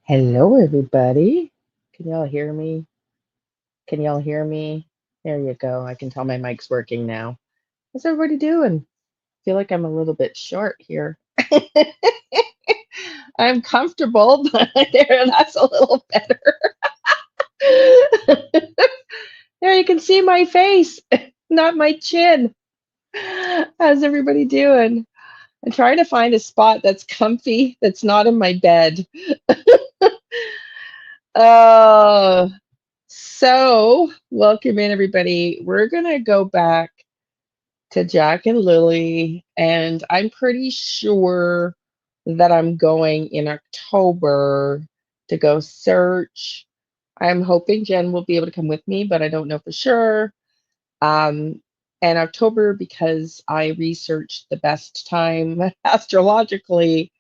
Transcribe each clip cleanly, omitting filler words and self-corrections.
Hello, everybody. Can y'all hear me? Can y'all hear me? There you go. I can tell my mic's working now. How's everybody doing? Feel like I'm a little bit short here. I'm comfortable, but there, that's a little better. There, you can see my face, not my chin. How's everybody doing? I'm trying to find a spot that's comfy, that's not in my bed. Oh, so, welcome in everybody. We're gonna go back to Jack and Lily, and I'm pretty sure that I'm going in October to go search. I'm hoping Jen will be able to come with me, but I don't know for sure. Um, and October because I researched the best time astrologically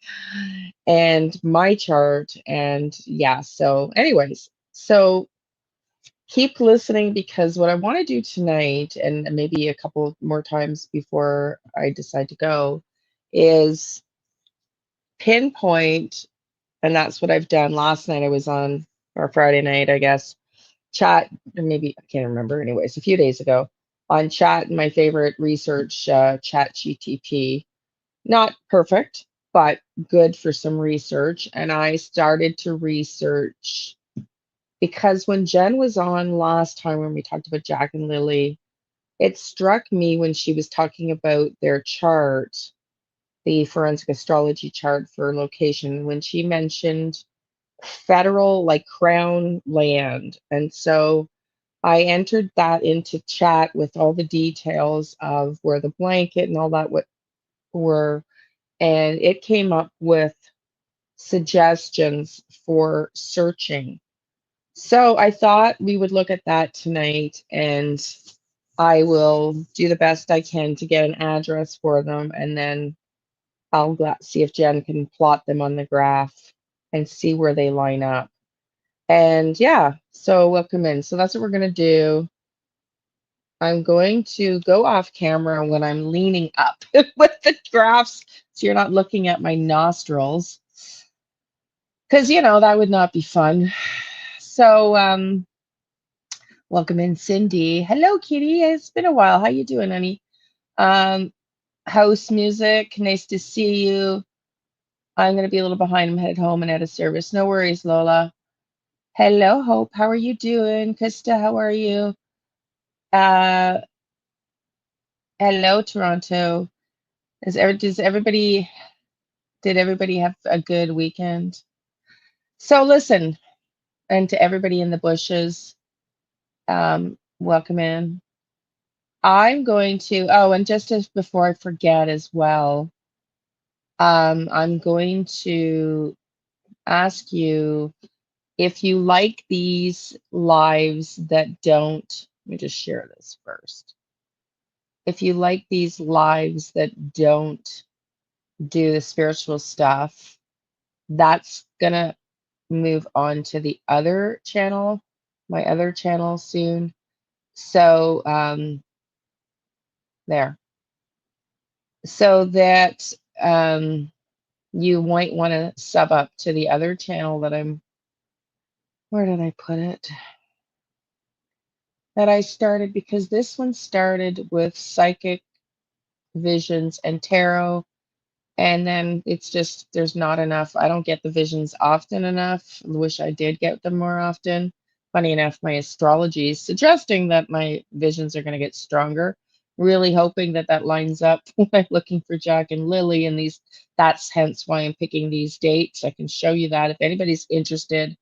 and my chart, and yeah, so anyways, so keep listening because what I want to do tonight, and maybe a couple more times before I decide to go, is pinpoint, and that's what I've done. Last night I was on, or Friday night, I guess, chat, or maybe I can't remember, anyways, a few days ago, on chat, my favorite research, chat GTP. Not perfect, but good for some research. And I started to research because when Jen was on last time when we talked about Jack and Lily, it struck me when she was talking about their chart, the forensic astrology chart for location, when she mentioned federal, like crown land. And so I entered that into chat with all the details of where the blanket and all that were, and it came up with suggestions for searching. So I thought we would look at that tonight, and I will do the best I can to get an address for them, and then I'll see if Jen can plot them on the graph and see where they line up. And yeah, so welcome in. So that's what we're going to do. I'm going to go off camera when I'm leaning up with the graphs so you're not looking at my nostrils, because, that would not be fun. So, welcome in, Cindy. Hello, Kitty. It's been a while. How you doing, honey? Um, House music. Nice to see you. I'm gonna be a little behind. I'm headed home and out of service. No worries, Lola. Hello, Hope. How are you doing? Krista, how are you? Uh, hello, Toronto. Did everybody have a good weekend? So listen, and to everybody in the bushes, welcome in. I'm going to, oh, and just as before I forget as well, I'm going to ask you if you like these lives that don't, let me just share this first. If you like these lives that don't do the spiritual stuff, that's gonna move on to the other channel, my other channel soon. So, there. So that you might want to sub up to the other channel that where did I put it? That I started, because this one started with psychic visions and tarot, and then it's just there's not enough. I don't get the visions often enough. I wish I did get them more often. Funny enough, my astrology is suggesting that my visions are going to get stronger. Really hoping that that lines up when I'm looking for Jack and Lily, and these. That's hence why I'm picking these dates. I can show you that if anybody's interested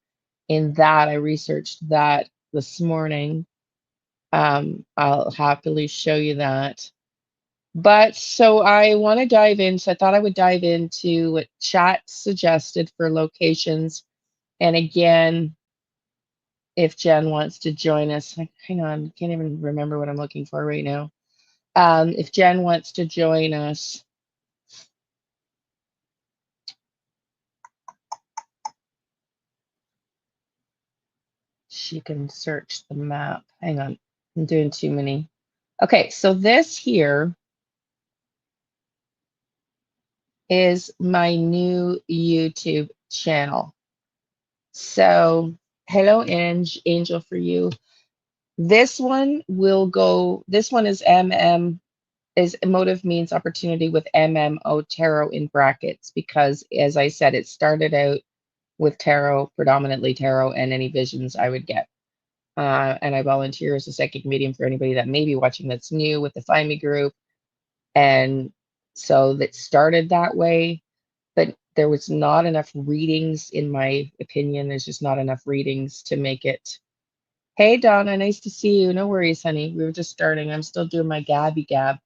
in that. I researched that this morning. I'll happily show you that. But so I want to dive in. So I thought I would dive into what chat suggested for locations. And again, if Jen wants to join us, hang on, can't even remember what I'm looking for right now. If Jen wants to join us, she can search the map. Hang on, I'm doing too many. Okay, so this here is my new YouTube channel. So, hello, Angel for you. This one is is Motive Means Opportunity with MMO Tarot in brackets because, as I said, it started out with tarot, predominantly tarot, and any visions I would get. And I volunteer as a psychic medium for anybody that may be watching that's new with the Find Me group. And so that started that way, but there was not enough readings, in my opinion. There's just not enough readings to make it. Hey, Donna, nice to see you. No worries, honey. We were just starting. I'm still doing my Gabby Gab.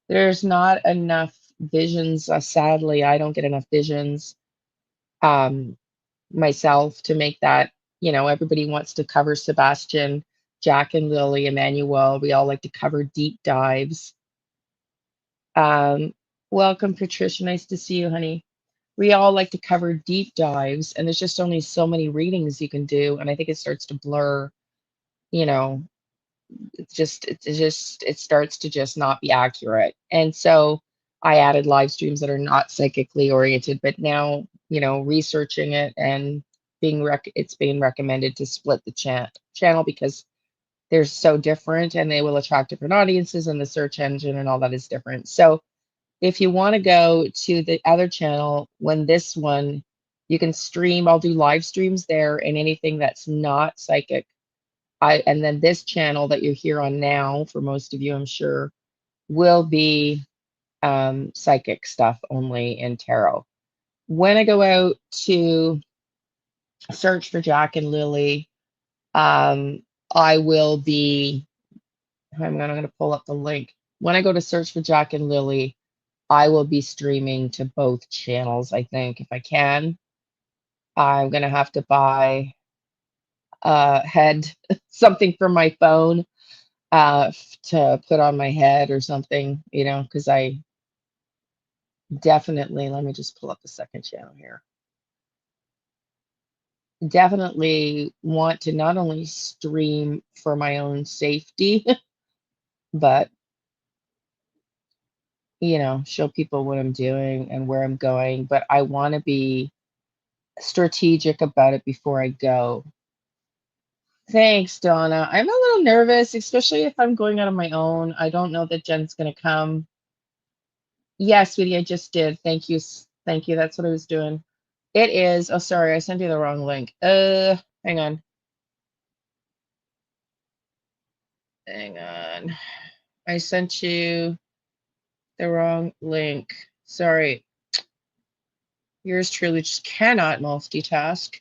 There's not enough visions. Sadly, I don't get enough visions um, myself to make that. Everybody wants to cover Sebastian, Jack and Lily, Emmanuel. We all like to cover deep dives. Um, Welcome, Patricia. Nice to see you, honey. We all like to cover deep dives, and there's just only so many readings you can do. And I think it starts to blur, you know, it starts to just not be accurate. And so I added live streams that are not psychically oriented, but now, researching it and it's being recommended to split the channel because they're so different and they will attract different audiences, and the search engine and all that is different. So if you want to go to the other channel, when this one, you can stream, I'll do live streams there, and anything that's not psychic. And then this channel that you're here on now, for most of you, I'm sure, will be psychic stuff only in tarot. When I go out to search for Jack and Lily, I will be, I'm going to pull up the link. When I go to search for Jack and Lily, I will be streaming to both channels, I think, if I can. I'm going to have to buy a head, something for my phone to put on my head or something, because I definitely, let me just pull up the second channel here. Definitely want to not only stream for my own safety, but, show people what I'm doing and where I'm going. But I want to be strategic about it before I go. Thanks, Donna. I'm a little nervous, especially if I'm going out on my own. I don't know that Jen's going to come. Yes, sweetie, I just did. Thank you. Thank you. That's what I was doing. It is. Oh, sorry, I sent you the wrong link. Hang on. Hang on. I sent you the wrong link. Sorry. Yours truly just cannot multitask.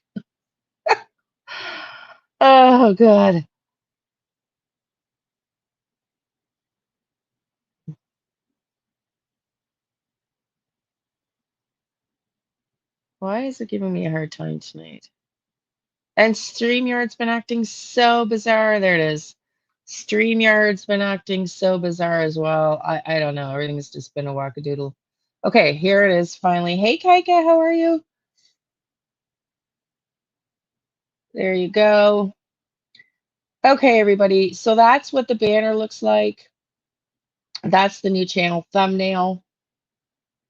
Oh, God. Why is it giving me a hard time tonight? And StreamYard's been acting so bizarre. There it is. StreamYard's been acting so bizarre as well. I don't know. Everything's just been a wackadoodle. Okay, here it is finally. Hey, Kaika, how are you? There you go. Okay, everybody. So that's what the banner looks like. That's the new channel thumbnail.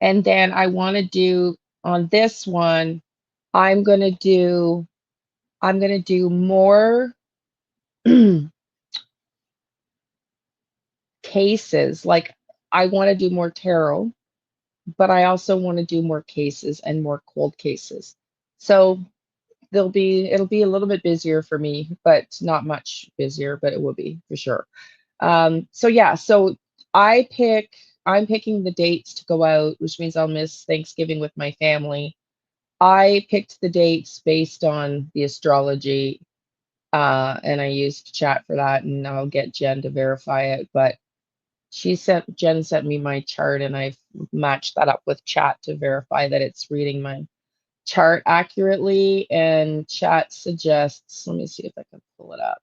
And then I want to do on this one, I'm going to do more cases. Like I want to do more tarot, but I also want to do more cases and more cold cases. So it'll be a little bit busier for me, but not much busier, but it will be for sure. So yeah, so I pick I'm picking the dates to go out, which means I'll miss Thanksgiving with my family. I picked the dates based on the astrology, and I used chat for that, and I'll get Jen to verify it. But Jen sent me my chart, and I've matched that up with chat to verify that it's reading my chart accurately. And chat suggests, let me see if I can pull it up.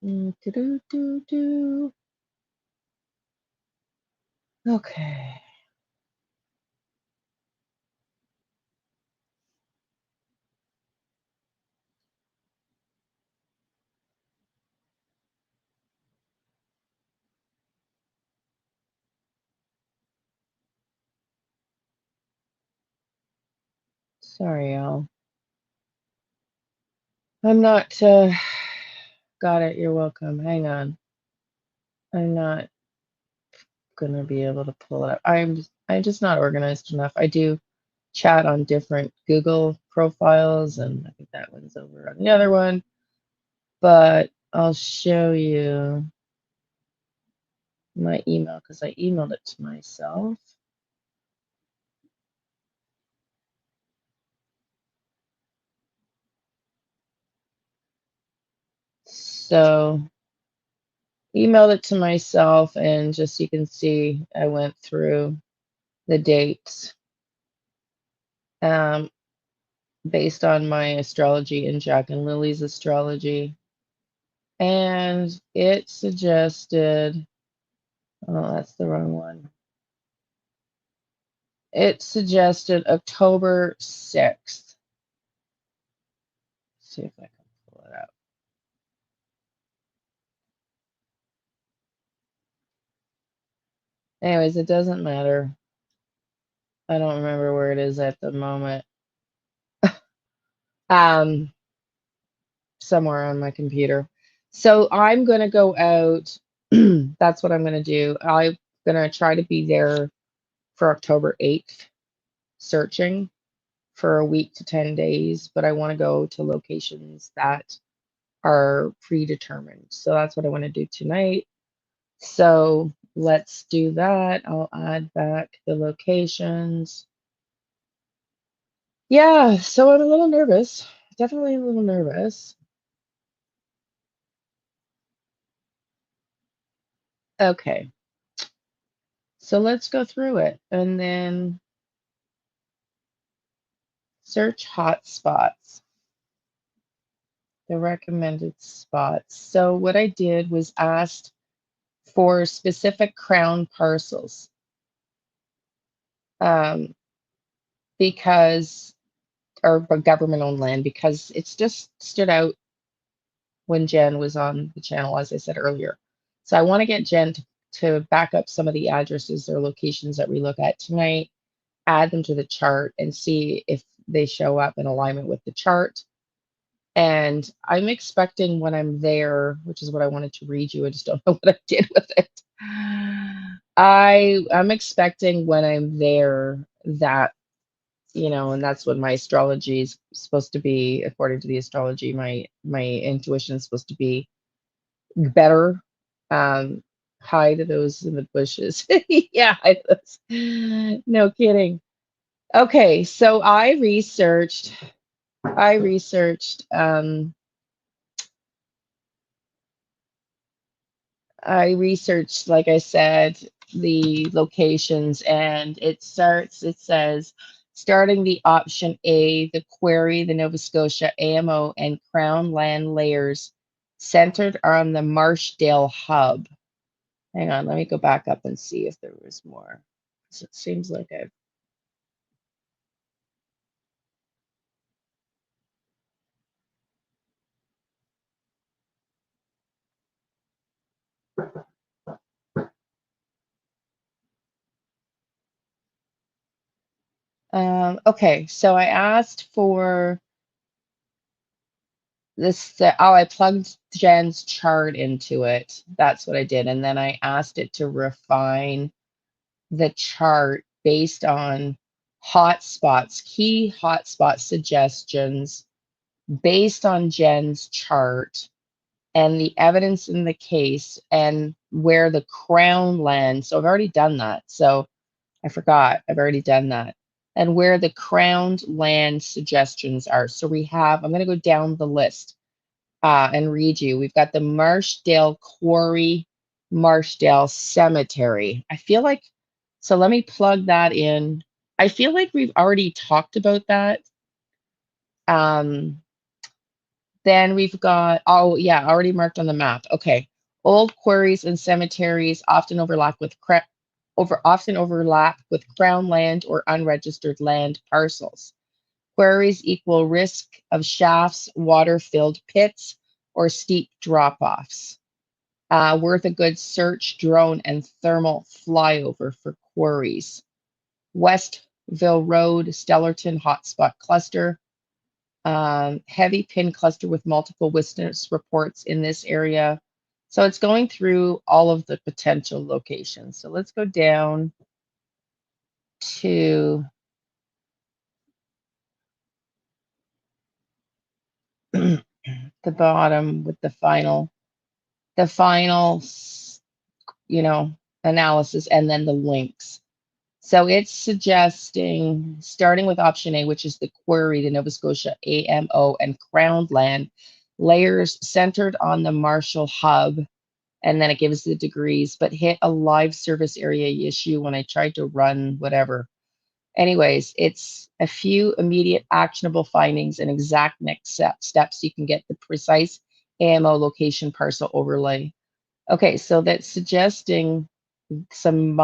Do-do-do-do. Okay. Sorry, y'all. I'm not, got it. You're welcome. Hang on. I'm not gonna be able to pull it up. I'm just not organized enough. I do chat on different Google profiles, and I think that one's over on the other one. But I'll show you my email because I emailed it to myself. So emailed it to myself, and just you can see I went through the dates um, based on my astrology and Jack and Lily's astrology. And it suggested, oh, that's the wrong one. It suggested October 6th. See if I can pull it up. Anyways, it doesn't matter. I don't remember where it is at the moment. Um, somewhere on my computer. So I'm gonna go out. That's what I'm gonna do. I'm gonna try to be there for October 8th, searching for a week to 10 days, but I want to go to locations that are predetermined. So that's what I want to do tonight. So let's do that. I'll add back the locations. Yeah, so I'm a little nervous. Definitely a little nervous. Okay, so let's go through it and then search hotspots, the recommended spots. So what I did was asked for specific crown parcels um, because, or government owned land, because it's just stood out when Jen was on the channel, as I said earlier. So I want to get Jen to back up some of the addresses or locations that we look at tonight, add them to the chart, and see if they show up in alignment with the chart. And I'm expecting when I'm there, which is what I wanted to read you, I just don't know what I did with it. I'm expecting when I'm there that, and that's what my astrology is supposed to be, according to the astrology, my intuition is supposed to be better. Um, Hi to those in the bushes. Yeah, no kidding. Okay, so I researched, like I said, the locations, and it says, starting the option A, the Quarry, the Nova Scotia AMO, and Crown land layers centered on the Marshdale hub. Hang on, let me go back up and see if there was more. 'Cause it seems like I've. Okay, so I asked for this. Oh, I plugged Jen's chart into it. That's what I did. And then I asked it to refine the chart based on hotspots, key hotspot suggestions based on Jen's chart and the evidence in the case and where the crown lands. So I've already done that. So I forgot, I've already done that. And where the crowned land suggestions are. So I'm going to go down the list and read you. We've got the Marshdale Quarry, Marshdale Cemetery. So let me plug that in. I feel like we've already talked about that. Um, then we've got, oh yeah, already marked on the map. Okay. Old quarries and cemeteries often overlap with often overlap with crown land or unregistered land parcels. Quarries equal risk of shafts, water-filled pits, or steep drop-offs. Worth a good search, drone, and thermal flyover for quarries. Westville Road, Stellarton hotspot cluster. Heavy pin cluster with multiple witness reports in this area. So it's going through all of the potential locations. So let's go down to the bottom with the final, analysis and then the links. So it's suggesting starting with option A, which is the query, the Nova Scotia AMO and Crown land layers centered on the Marshall hub, and then it gives the degrees, but hit a live service area issue when I tried to run whatever. Anyways, it's a few immediate actionable findings and exact next steps. You can get the precise AMO location parcel overlay. Okay, so that's suggesting some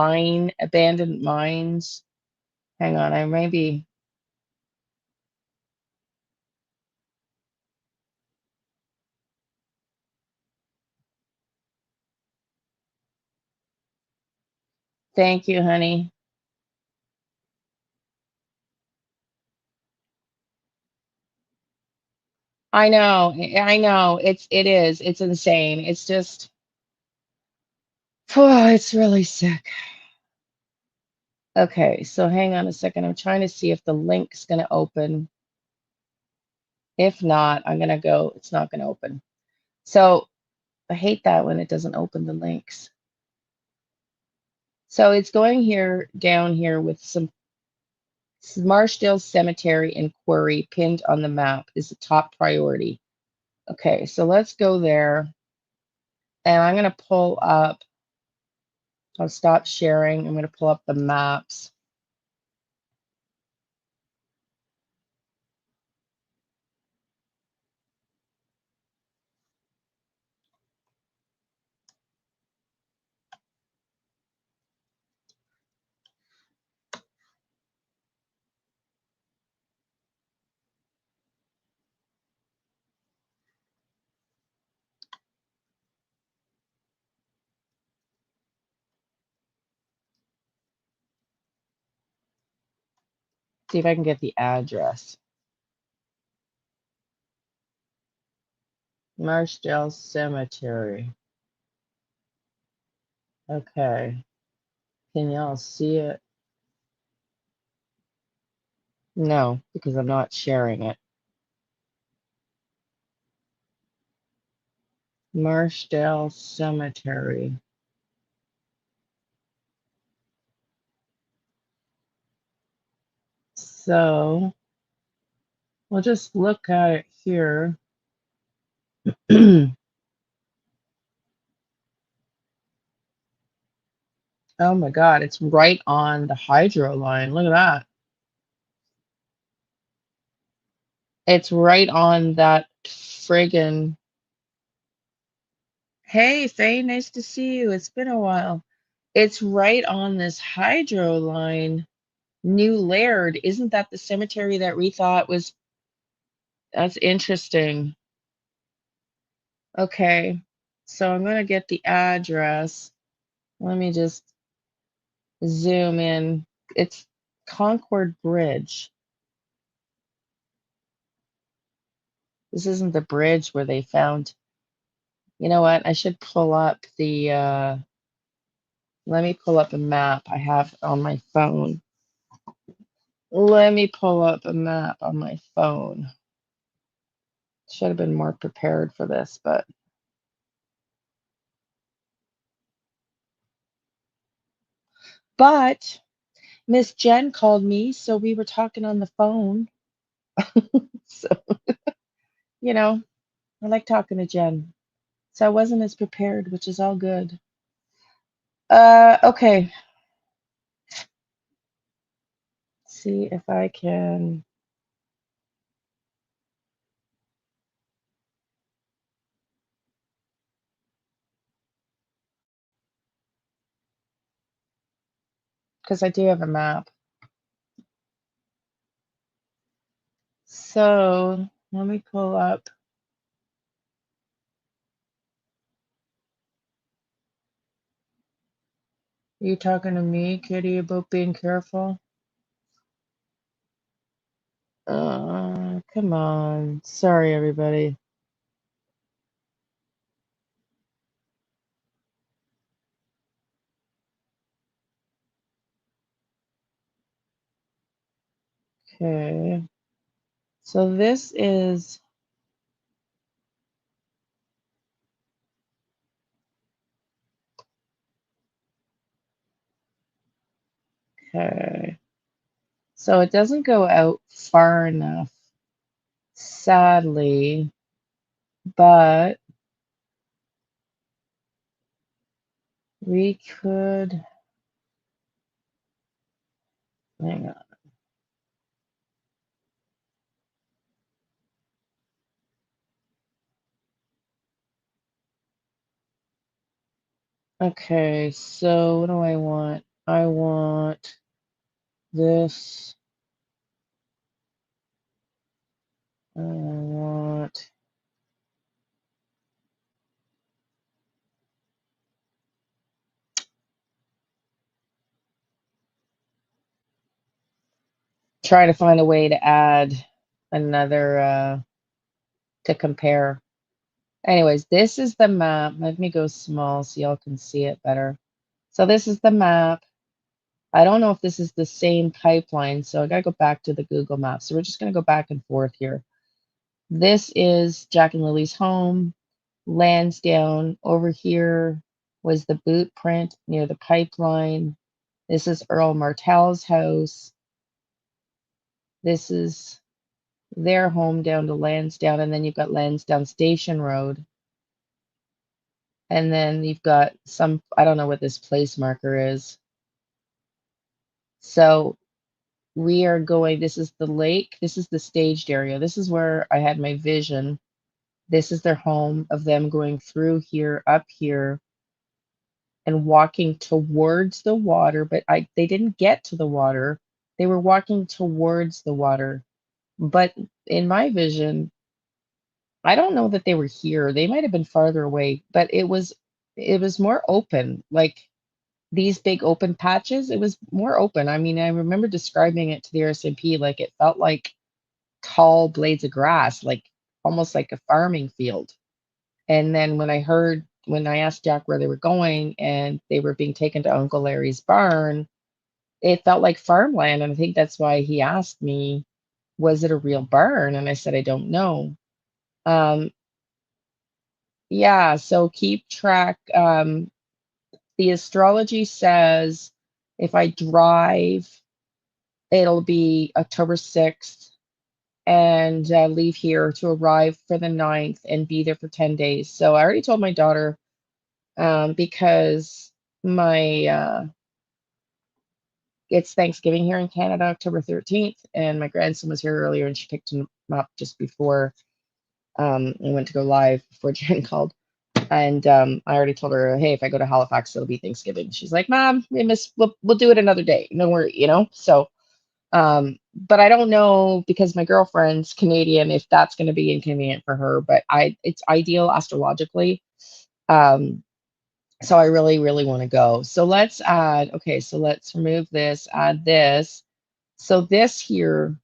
abandoned mines. Hang on, I maybe, thank you, honey. I know, it's insane. It's just, oh, it's really sick. Okay, so hang on a second. I'm trying to see if the link's going to open. If not, I'm going to go, it's not going to open. So I hate that when it doesn't open the links. So it's going here, down here with some Marshdale Cemetery and Quarry pinned on the map is the top priority. Okay, so let's go there. And I'm going to pull up, I'll stop sharing. I'm going to pull up the maps. See if I can get the address. Marshdale Cemetery. Okay. Can y'all see it? No, because I'm not sharing it. Marshdale Cemetery. So we'll just look at it here. Oh my God, it's right on the hydro line. Look at that. It's right on that friggin'. Hey, Faye, nice to see you. It's been a while. It's right on this hydro line. New Laird. Isn't that the cemetery that we thought was? That's interesting. Okay. So I'm going to get the address. Let me just zoom in. It's Concord Bridge. This isn't the bridge where they found. You know what? I should pull up the, let me pull up a map I have on my phone. Let me pull up a map on my phone. Should have been more prepared for this, but Miss Jen called me, so we were talking on the phone. So, you know, I like talking to Jen. So I wasn't as prepared, which is all good. Okay. See if I can. because I do have a map. So let me pull up. You talking to me, Kitty, about being careful? Come on. Sorry, everybody. Okay. So this is, okay. So it doesn't go out far enough, sadly, but we could, hang on. Okay, so what do I want? I want this. I want, try to find a way to add another to compare. Anyways, this is the map. Let me go small so y'all can see it better. So this is the map. I don't know if this is the same pipeline, so I gotta go back to the Google Maps. So we're just gonna go back and forth here. This is Jack and Lily's home. Lansdowne over here was the boot print near the pipeline. This is Earl Martell's house. This is their home down to Lansdowne, and then you've got Lansdowne Station Road. And then you've got some, I don't know what this place marker is. So we are going, this is the lake, this is the staged area. This is where I had my vision. This is their home of them going through here, up here, and walking towards the water, but they didn't get to the water. They were walking towards the water. But in my vision, I don't know that they were here. They might have been farther away, but it was more open, like these big open patches. It was more open. I mean, I remember describing it to the RSMP like it felt like tall blades of grass, like almost like a farming field. And then when I asked Jack where they were going and they were being taken to Uncle Larry's barn, it felt like farmland. And I think that's why he asked me, was it a real barn? And I said, I don't know. Um, yeah, so keep track. The astrology says if I drive, it'll be October 6th and leave here to arrive for the 9th and be there for 10 days. So I already told my daughter because my it's Thanksgiving here in Canada, October 13th, and my grandson was here earlier and she picked him up just before I went to go live before Jen called. And I already told her, hey, if I go to Halifax, it'll be Thanksgiving. She's like, Mom, we'll do it another day. No worry. So but I don't know because my girlfriend's Canadian if that's going to be inconvenient for her, but it's ideal astrologically. Um, so I really, really want to go. So let's add, okay, so let's remove this, add this. So this here,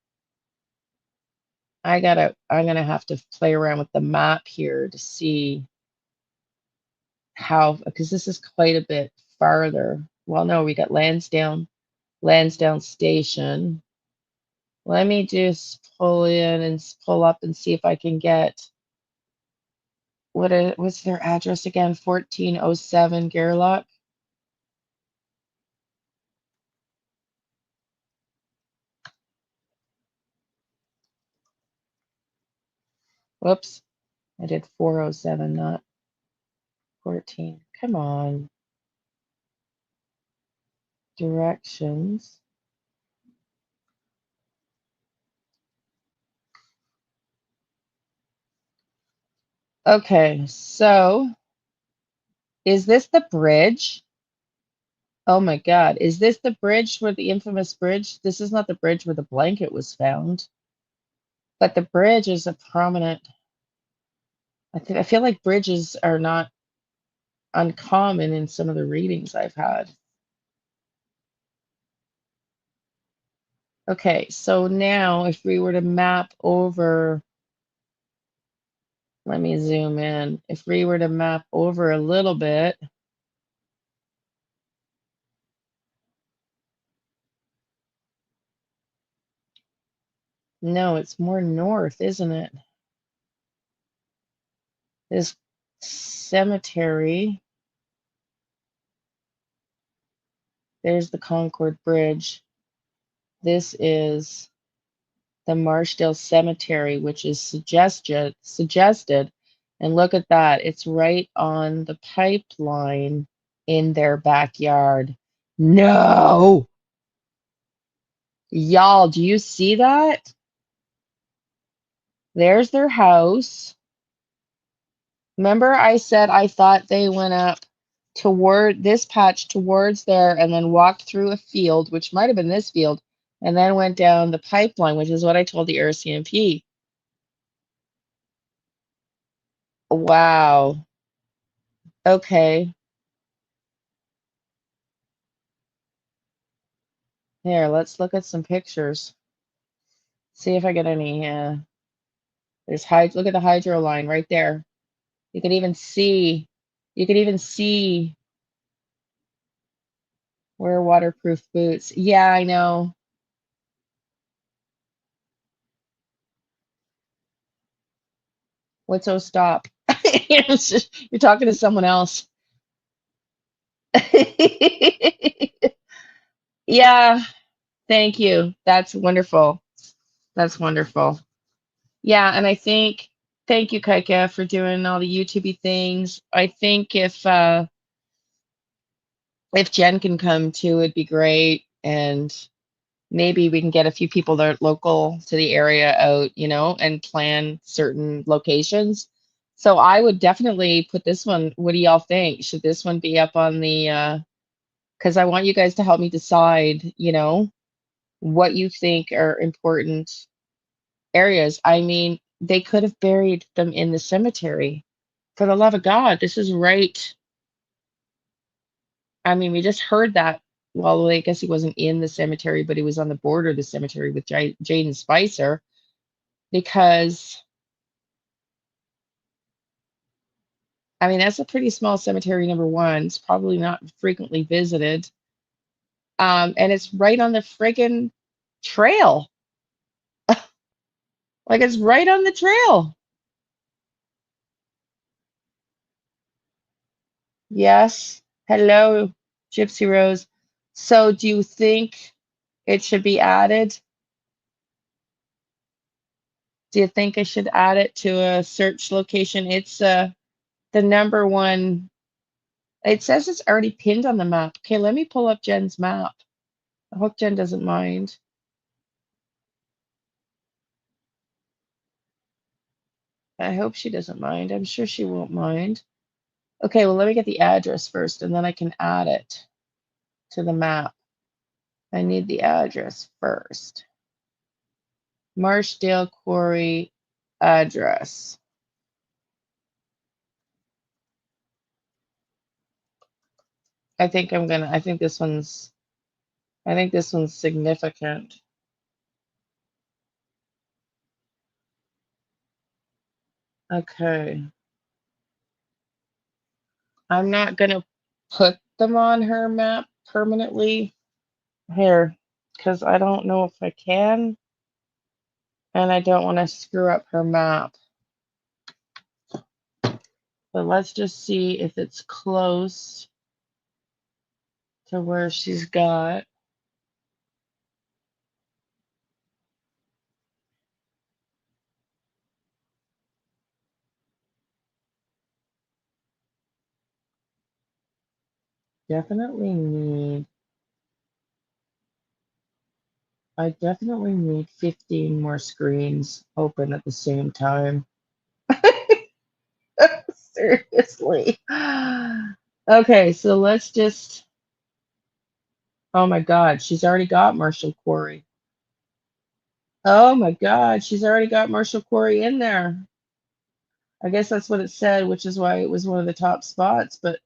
I'm gonna have to play around with the map here to see how, because this is quite a bit farther. Well, no, we got Lansdowne Station. Let me just pull in and pull up and see if I can get what's their address again? 1407 Gerlach. Whoops, I did 407, not 14. Come on. Directions. Okay, so is this the bridge? Oh my God. Is this the bridge where the infamous bridge? This is not the bridge where the blanket was found, but the bridge is a prominent. I feel like bridges are not uncommon in some of the readings I've had. Okay, so now if we were to map over, let me zoom in. If we were to map over a little bit, no, it's more north, isn't it? This cemetery, there's the Concord Bridge. This is the Marshdale Cemetery, which is suggested. And look at that. It's right on the pipeline in their backyard. No. Y'all, do you see that? There's their house. Remember I said I thought they went up toward this patch towards there and then walked through a field, which might have been this field, and then went down the pipeline, which is what I told the RCMP. Wow. Okay. Here, let's look at some pictures. See if I get any. There's look at the hydro line right there. You can even see. You can even see wear waterproof boots. Yeah, I know. What's oh stop? You're talking to someone else. Yeah, thank you. That's wonderful. That's wonderful. Yeah, and I think thank you, Kaika, for doing all the YouTubey things. I think if Jen can come too, it'd be great. And maybe we can get a few people that are local to the area out, and plan certain locations. So I would definitely put this one. What do y'all think? Should this one be up on the, because I want you guys to help me decide, what you think are important areas. I mean, they could have buried them in the cemetery. For the love of God, this is right. I mean, we just heard that. Well, I guess he wasn't in the cemetery, but he was on the border of the cemetery with Jaden Spicer because, I mean, that's a pretty small cemetery, number one. It's probably not frequently visited. And it's right on the friggin' trail. Like it's right on the trail. Yes. Hello, Gypsy Rose. So do you think it should be added? Do you think I should add it to a search location? It's the number one. It says it's already pinned on the map. Okay, let me pull up Jen's map. I hope Jen doesn't mind. I hope she doesn't mind. I'm sure she won't mind. Okay, well, let me get the address first, and then I can add it to the map. I need the address first. Marshdale Quarry address. I think this one's significant. Okay. I'm not gonna put them on her map permanently here because I don't know if I can, and I don't want to screw up her map. But let's just see if it's close to where she's got. I definitely need 15 more screens open at the same time. Seriously. Okay, so let's just Oh my God, she's already got Marshall Quarry. Oh my God, she's already got Marshall Quarry in there. I guess that's what it said, which is why it was one of the top spots, but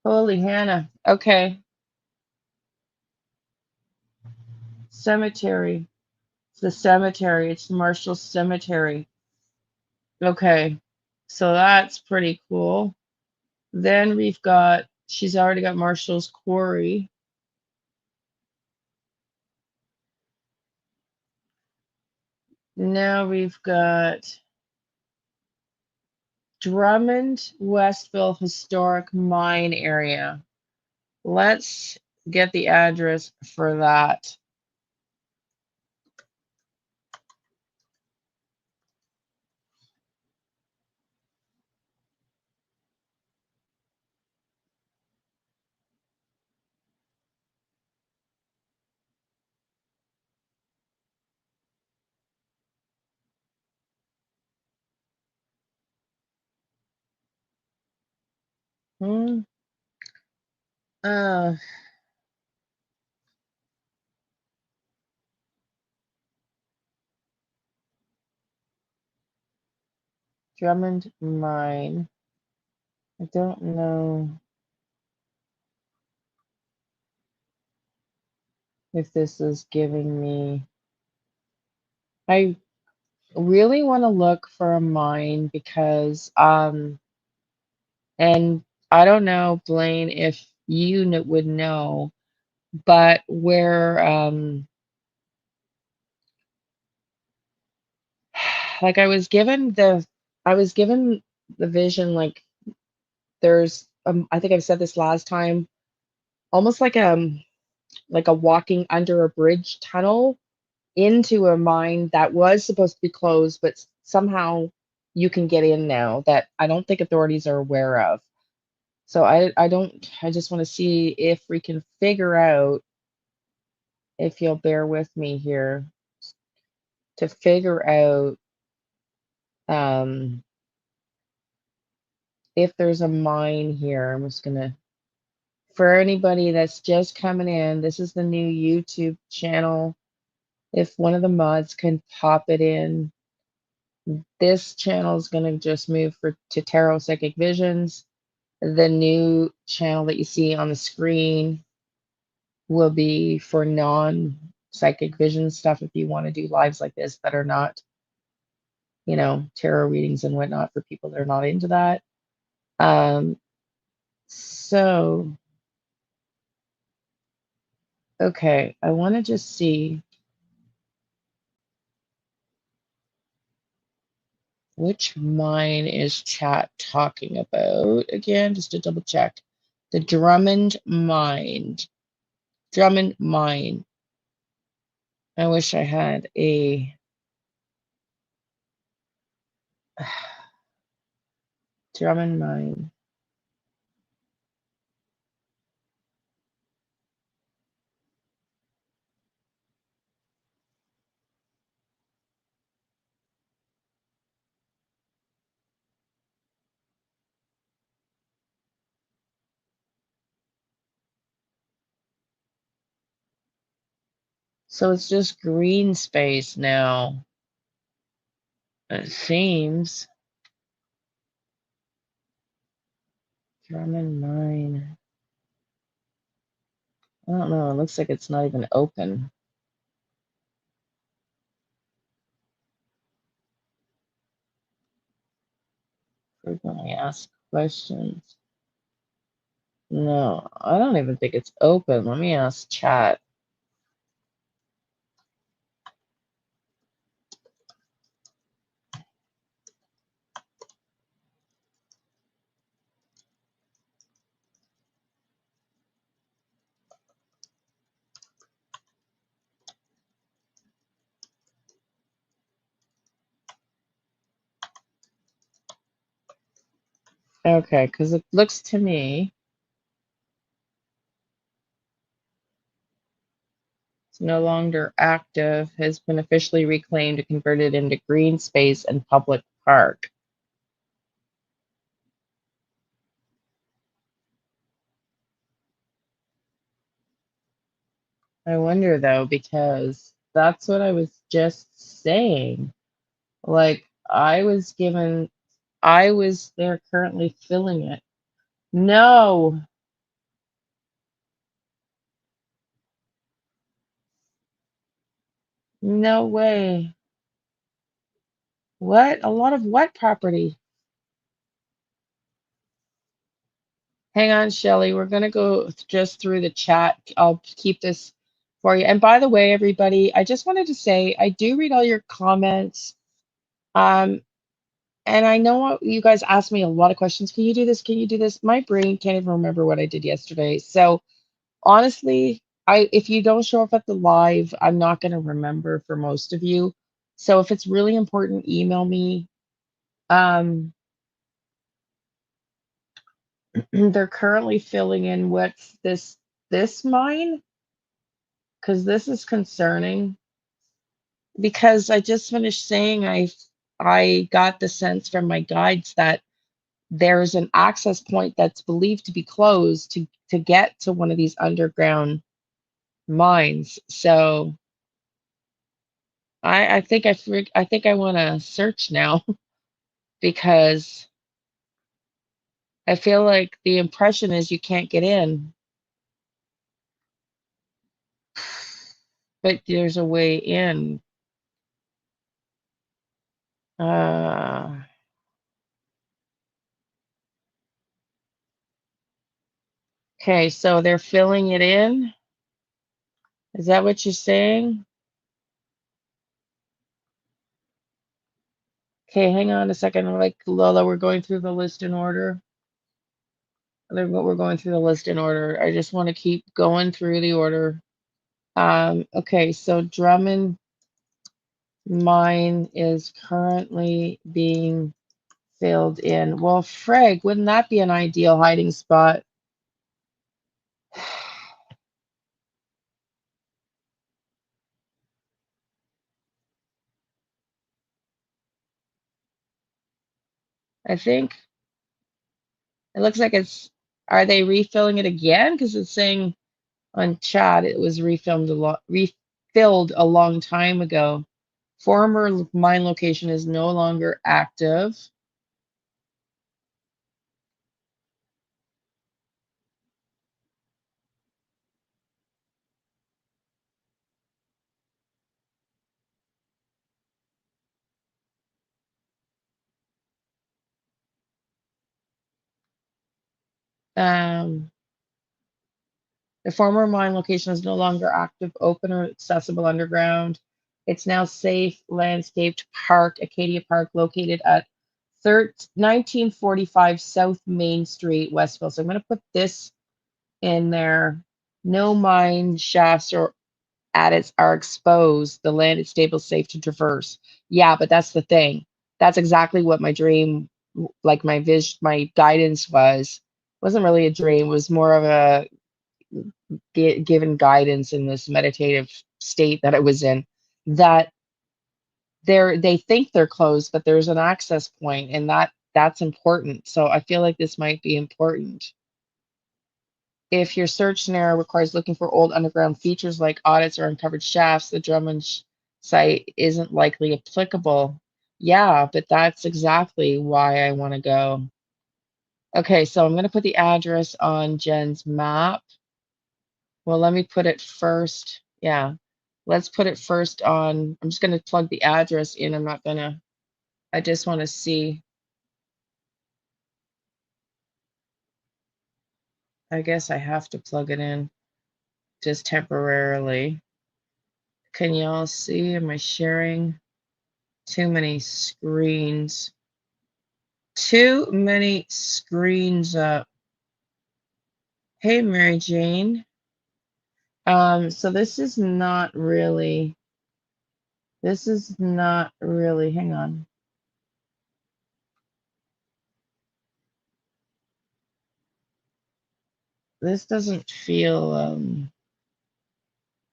holy Hannah. Okay. Cemetery. It's the cemetery. It's Marshall Cemetery. Okay. So that's pretty cool. Then we've got, she's already got Marshall's Quarry. Now we've got Drummond Westville Historic Mine Area. Let's get the address for that. Hmm. Uh, Drummond Mine. I don't know if this is giving me. I really want to look for a mine because and I don't know, Blaine, if you would know, but where like I was given the vision like there's I think I've said this last time, almost like a walking under a bridge tunnel into a mine that was supposed to be closed, but somehow you can get in now that I don't think authorities are aware of. So I just want to see if we can figure out, if you'll bear with me here, to figure out um if there's a mine here. I'm just gonna, for anybody that's just coming in, this is the new YouTube channel. If one of the mods can pop it in, this channel is going to just move to Tarot Psychic Visions. The new channel that you see on the screen will be for non-psychic vision stuff if you want to do lives like this that are not, tarot readings and whatnot, for people that are not into that. Um, so, okay, I want to just see which mine is chat talking about again, just to double check. The Drummond mine. Drummond mine. I wish I had a Drummond mine. So it's just green space now. It seems. Drummond mine. I don't know. It looks like it's not even open. Frequently asked questions. No, I don't even think it's open. Let me ask chat. Okay, because it looks to me it's no longer active, has been officially reclaimed and converted into green space and public park. I wonder though, because that's what I was just saying. Like, they're currently filling it. No, no way. What? A lot of what property? Hang on, Shelley. We're going to go just through the chat. I'll keep this for you. And by the way, everybody, I just wanted to say I do read all your comments. And I know you guys asked me a lot of questions. Can you do this? Can you do this? My brain can't even remember what I did yesterday. So honestly, if you don't show up at the live, I'm not going to remember for most of you. So if it's really important, email me. Um, they're currently filling in what's this mine, because this is concerning. Because I just finished saying I got the sense from my guides that there's an access point that's believed to be closed to get to one of these underground mines. So I think I want to search now because I feel like the impression is you can't get in, but there's a way in. Uh, okay, so they're filling it in. Is that what you're saying? Okay, hang on a second. Like Lola, we're going through the list in order. We're going through the list in order. I just want to keep going through the order. Okay, so Drummond mine is currently being filled in. Well, Freg, wouldn't that be an ideal hiding spot? I think it looks like are they refilling it again? Because it's saying on chat it was refilled a long time ago. Former mine location is no longer active. Um, The former mine location is no longer active, open, or accessible underground. It's now safe, landscaped park, Acadia Park, located at 1945 South Main Street, Westville. So I'm going to put this in there. No mine shafts or adits are exposed. The land is stable, safe to traverse. Yeah, but that's the thing. That's exactly what my dream, like my guidance was. It wasn't really a dream. It was more of a given guidance in this meditative state that I was in, that they think they're closed, but there's an access point, and that's important. So I feel like this might be important. If your search scenario requires looking for old underground features like audits or uncovered shafts, the Drummond site isn't likely applicable. Yeah, but that's exactly why I want to go. Okay, so I'm going to put the address on Jen's map. Well, let me put it first. Yeah, let's put it first on. I'm just going to plug the address in. I just want to see. I guess I have to plug it in just temporarily. Can y'all see? Am I sharing? Too many screens. Too many screens up. Hey, Mary Jane. So this is not really, hang on. This doesn't feel,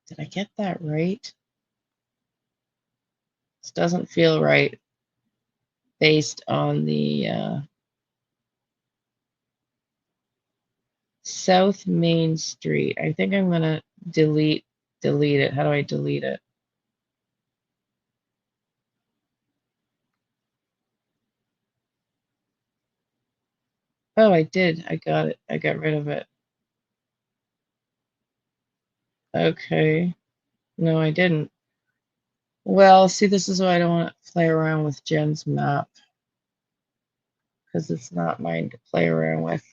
did I get that right? This doesn't feel right based on the South Main Street. I think I'm gonna delete delete it. How do I delete it? Oh, I did. I got it. I got rid of it. Okay. No, I didn't. Well, see, this is why I don't want to play around with Jen's map because it's not mine to play around with.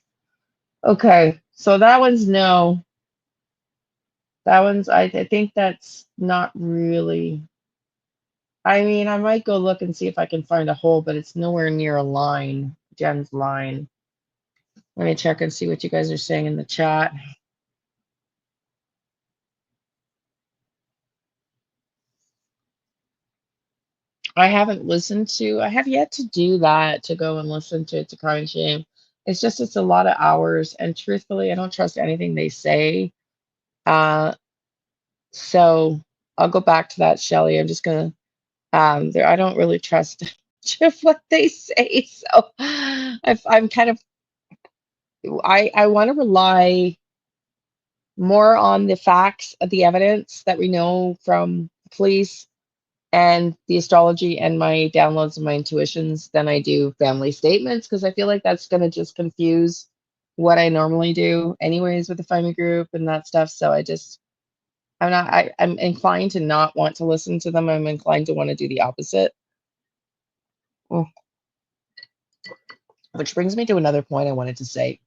Okay, so that one's no. That one's, I think that's not really. I mean, I might go look and see if I can find a hole, but it's nowhere near a line, Jen's line. Let me check and see what you guys are saying in the chat. I have yet to do that, to go and listen to Crime and Shame. It's just, it's a lot of hours. And truthfully, I don't trust anything they say. Uh, so I'll go back to that, Shelley. I'm just gonna, there, I don't really trust what they say. So I'm kind of, I want to rely more on the facts of the evidence that we know from police and the astrology and my downloads and my intuitions than I do family statements, because I feel like that's going to just confuse what I normally do anyways with the family group and that stuff. So I'm inclined to not want to listen to them. I'm inclined to want to do the opposite. Mm. Which brings me to another point I wanted to say.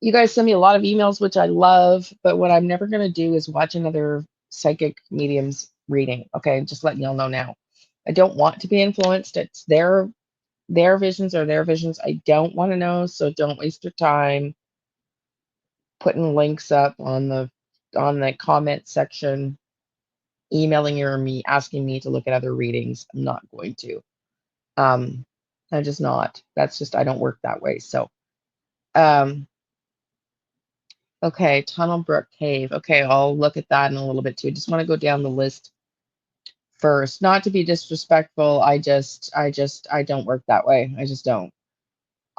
You guys send me a lot of emails, which I love, but what I'm never going to do is watch another psychic medium's reading. Okay, just letting y'all know now. I don't want to be influenced. It's their visions are their visions. I don't want to know, so don't waste your time putting links up on the comment section, emailing you or me, asking me to look at other readings. I'm not going to. Um, I'm just not. That's just, I don't work that way. So, um, okay, Tunnel Brook Cave. Okay, I'll look at that in a little bit too. Just want to go down the list first. Not to be disrespectful. I don't work that way. I just don't.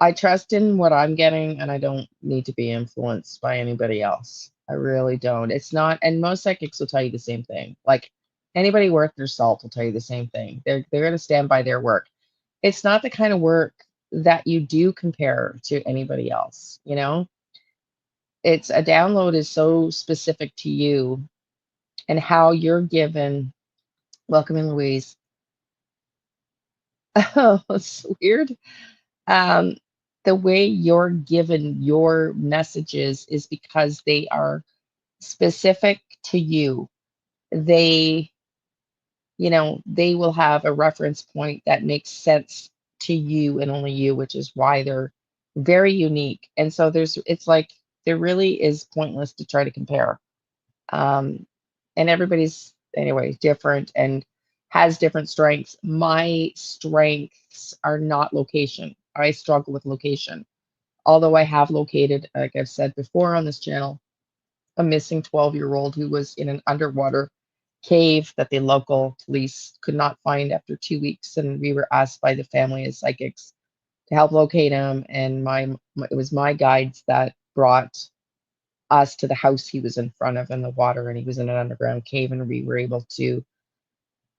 I trust in what I'm getting, and I don't need to be influenced by anybody else. I really don't. It's not, and most psychics will tell you the same thing. Like anybody worth their salt will tell you the same thing. They're going to stand by their work. It's not the kind of work that you do compare to anybody else. You know, it's a download is so specific to you and how you're given. Welcome in, Louise. Oh, it's weird. Um, the way you're given your messages is because they are specific to you. They, they will have a reference point that makes sense to you and only you, which is why they're very unique. And so it's like, there really is pointless to try to compare. Um, and everybody's, anyway, different and has different strengths. My strengths are not location. I struggle with location. Although I have located, like I've said before on this channel, a missing 12-year-old who was in an underwater cave that the local police could not find after 2 weeks. And we were asked by the family as psychics to help locate him. And it was my guides that brought us to the house he was in front of in the water, and he was in an underground cave, and we were able to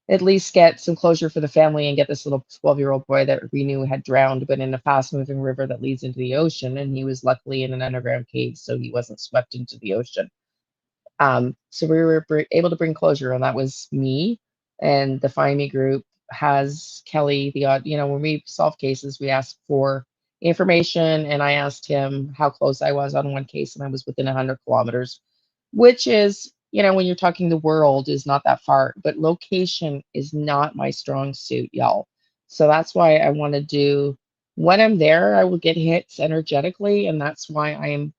at least get some closure for the family and get this little 12-year-old boy that we knew had drowned, but in a fast-moving river that leads into the ocean, and he was luckily in an underground cave, so he wasn't swept into the ocean. So we were able to bring closure, and that was me. And the Find Me group has Kelly, the odd, when we solve cases, we ask for information, and I asked him how close I was on one case, and I was within 100 kilometers, which is, when you're talking the world, is not that far, but location is not my strong suit, y'all. So that's why I want to do, when I'm there, I will get hits energetically, and that's why I am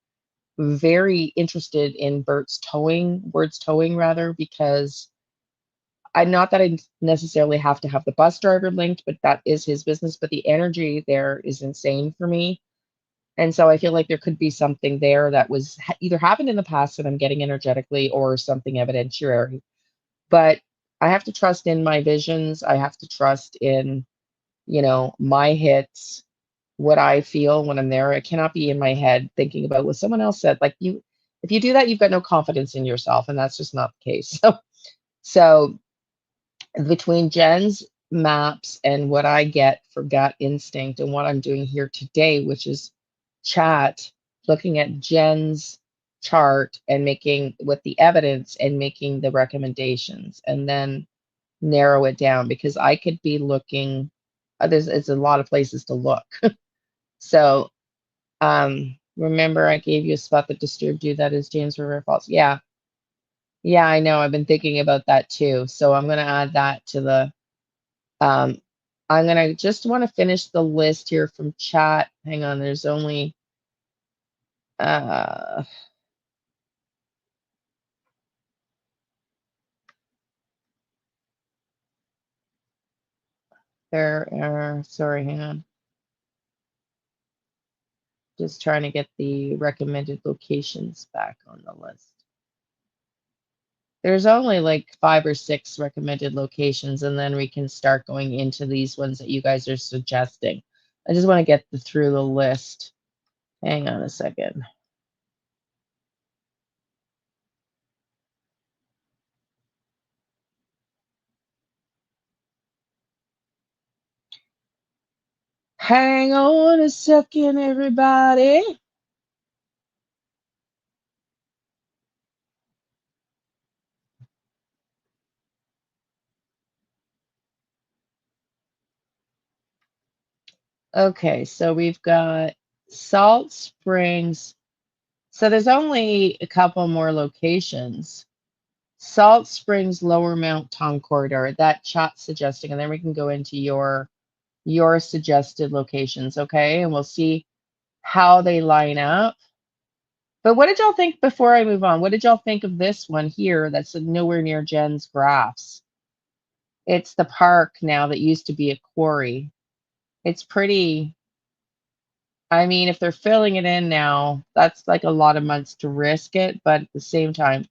very interested in Bird's towing rather, because I, not that I necessarily have to have the bus driver linked, but that is his business. But the energy there is insane for me. And so I feel like there could be something there that was either happened in the past that I'm getting energetically, or something evidentiary. But I have to trust in my visions. I have to trust in, my hits, what I feel when I'm there. I cannot be in my head thinking about what someone else said. Like If you do that, you've got no confidence in yourself, and that's just not the case. So between Jen's maps and what I get for gut instinct and what I'm doing here today, which is chat, looking at Jen's chart and making with the evidence and making the recommendations, and then narrow it down because I could be looking, there's it's a lot of places to look. So remember I gave you a spot that disturbed you, that is James River Falls. Yeah, yeah, I know. I've been thinking about that too. So I'm gonna add that to the um I'm gonna just want to finish the list here from chat. Hang on, there's only uh there are, sorry, hang on. Just trying to get the recommended locations back on the list. There's only like 5 or 6 recommended locations, and then we can start going into these ones that you guys are suggesting. I just want to get through the list. Hang on a second. Hang on a second, everybody. Okay, so we've got Salt Springs. So there's only a couple more locations. Salt Springs, Lower Mount Tom corridor, that chat suggesting, and then we can go into your suggested locations, okay? And we'll see how they line up. But what did y'all think before I move on? What did y'all think of this one here that's nowhere near Jen's graphs? It's the park now that used to be a quarry. It's pretty, I mean, if they're filling it in now, that's like a lot of months to risk it. But at the same time,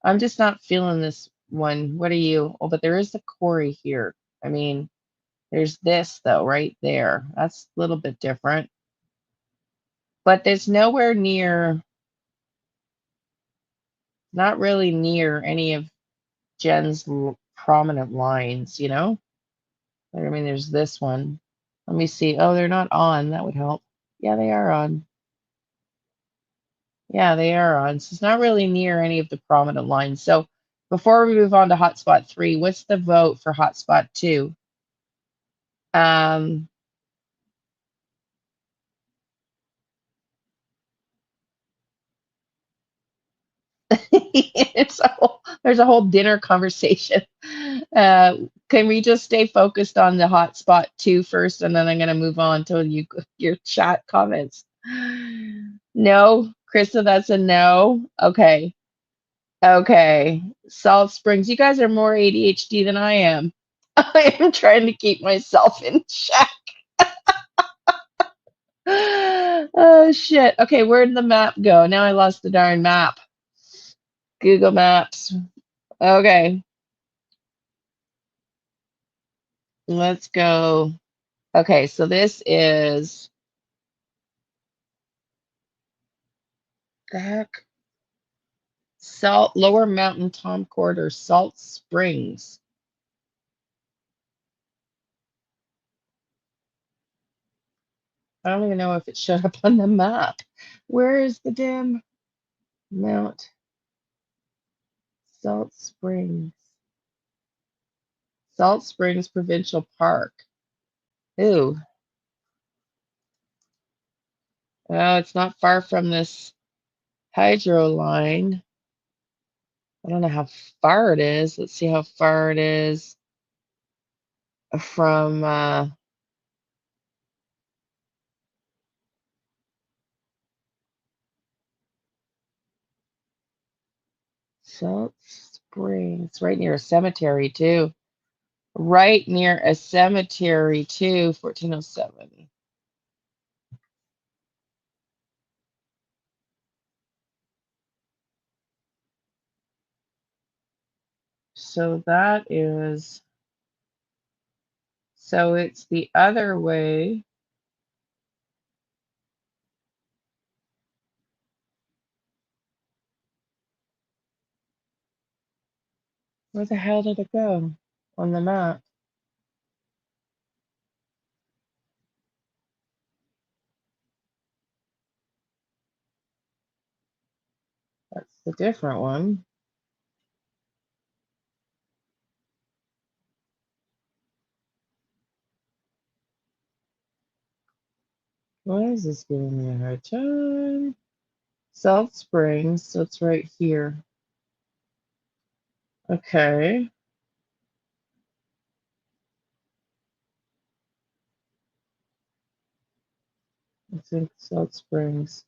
I'm just not feeling this one. What are you? Oh, but there is the quarry here. I mean, there's this though, right there. That's a little bit different. But there's nowhere near, not really near any of Jen's prominent lines, you know? I mean, there's this one. Let me see. Oh, they're not on. That would help. Yeah, they are on. Yeah, they are on. So it's not really near any of the prominent lines. So before we move on to hotspot 3, what's the vote for hotspot 2? Um, there's a whole dinner conversation. Uh, can we just stay focused on the hotspot 2 first, and then I'm going to move on to your chat comments? No, Krista, that's a no. Okay. Okay. Salt Springs. You guys are more ADHD than I am. I am trying to keep myself in check. Oh shit. Okay, where'd the map go? Now I lost the darn map. Google Maps. Okay, let's go. Okay, so this is the heck? Salt Lower Mountain Tom Corridor, Salt Springs. I don't even know if it showed up on the map. Where is the damn Mount Salt Springs? Salt Springs Provincial Park. Ooh, oh, it's not far from this hydro line. I don't know how far it is. Let's see how far it is from Salt Springs, right near a cemetery too. Right near a cemetery too, 1407. So that is, so it's the other way. Where the hell did it go on the map? That's the different one. Why is this giving me a hard time? Salt Springs, so it's right here. Okay. I think Salt Springs.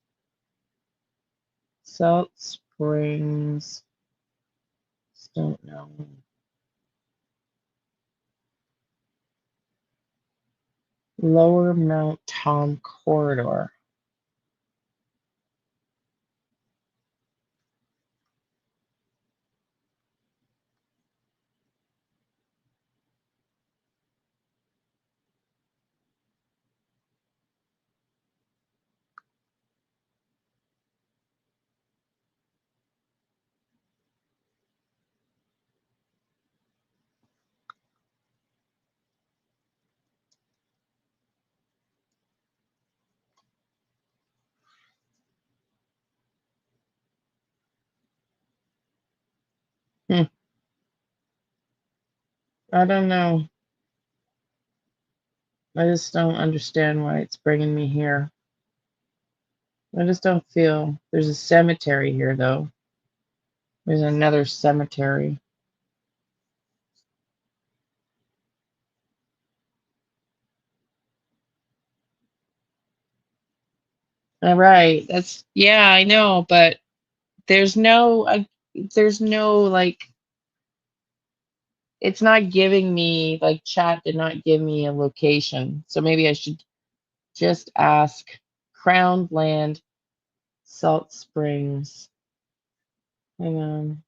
Salt Springs. Don't know. Lower Mount Tom corridor. Hmm. I don't know. I just don't understand why it's bringing me here. I just don't feel. There's a cemetery here, though. There's another cemetery. All right. Yeah, I know, but there's there's no, like, it's not giving me, like, chat did not give me a location. So maybe I should just ask Crown Land, Salt Springs. Hang on.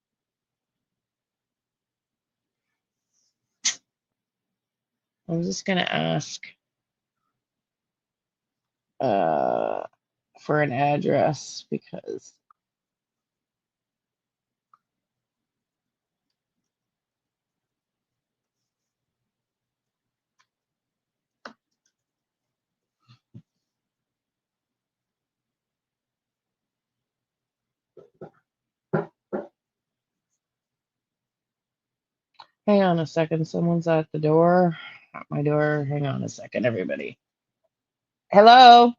I'm just gonna ask uh for an address because hang on a second, someone's at the door. At my door. Hang on a second, everybody. Hello?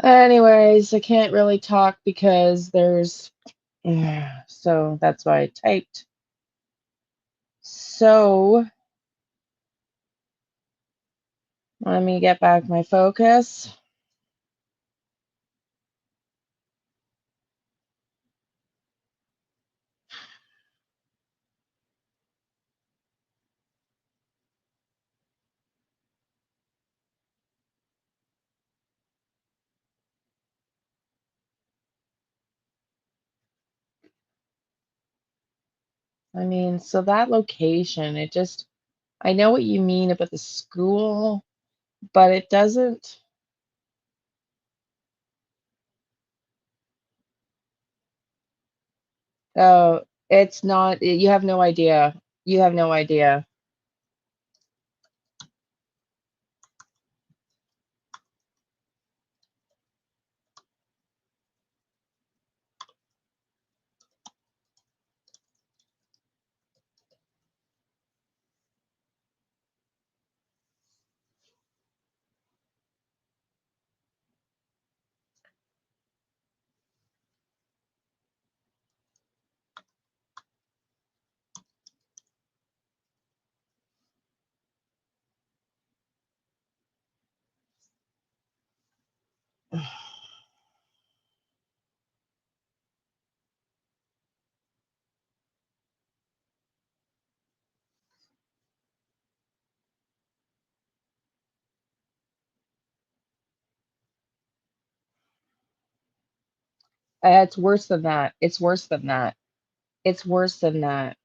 Anyways, I can't really talk because there's so that's why I typed. So Let me get back my focus. I mean, so that location, it just, I know what you mean about the school, but it doesn't, oh, it's not, you have no idea. You have no idea. It's worse than that. It's worse than that. It's worse than that.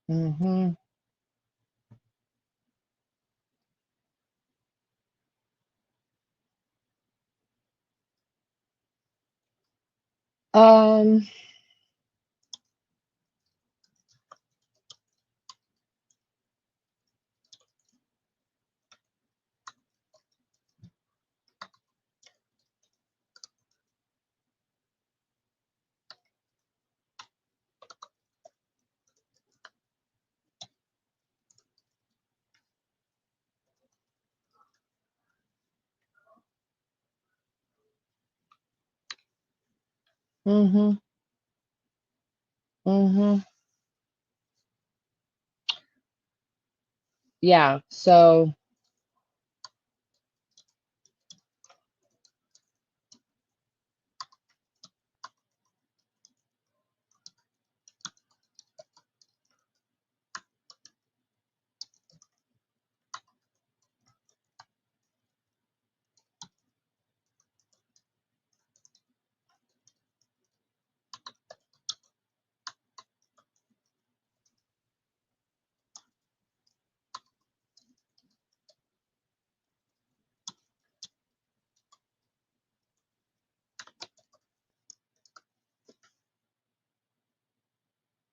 Hmm. Um, hmm. Hmm. Yeah, so,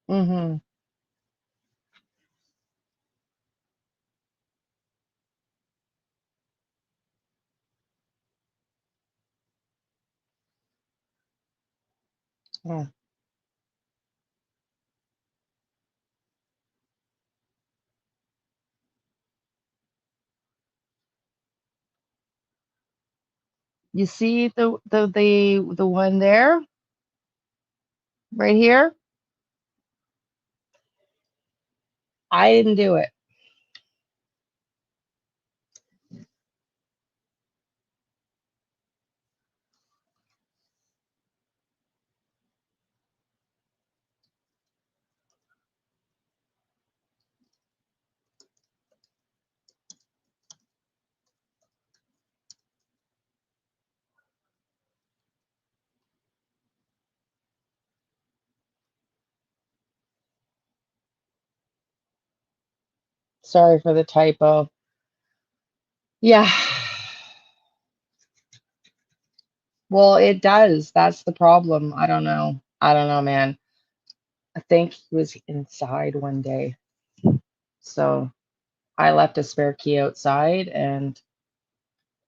hmm. Oh. You see the one there, right here? I didn't do it. Sorry for the typo. Yeah. Well, it does. That's the problem. I don't know. I don't know, man. I think he was inside one day. So I left a spare key outside and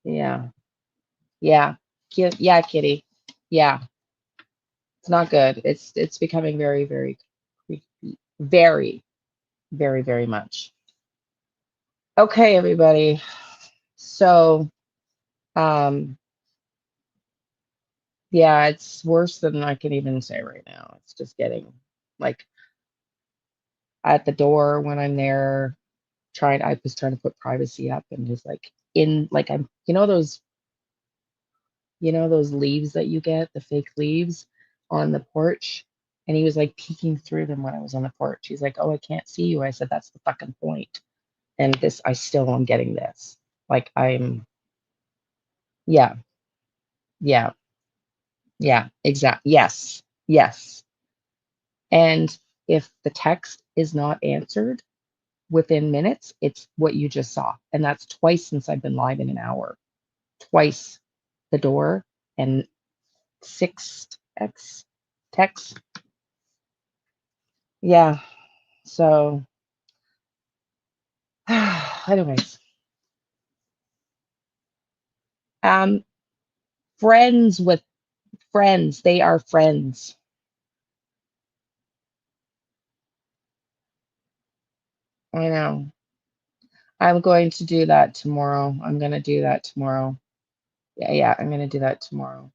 yeah. Yeah. Yeah, kitty. Yeah. It's not good. It's becoming very, very creepy. Very, very, very much. Okay, everybody. So, um, yeah, it's worse than I can even say right now. It's just getting like at the door when I'm there I was trying to put privacy up and just like in like I'm those leaves that you get, the fake leaves on the porch. And he was like peeking through them when I was on the porch. He's like, "Oh, I can't see you." I said, "That's the fucking point." And this, I still am getting this. Like yeah, yeah, yeah, exactly. Yes, yes. And if the text is not answered within minutes, it's what you just saw. And that's twice since I've been live in an hour. Twice the door and six X text. Yeah. So, anyways, um, friends with friends. They are friends. I know. I'm going to do that tomorrow. I'm going to do that tomorrow. Yeah, yeah, I'm going to do that tomorrow.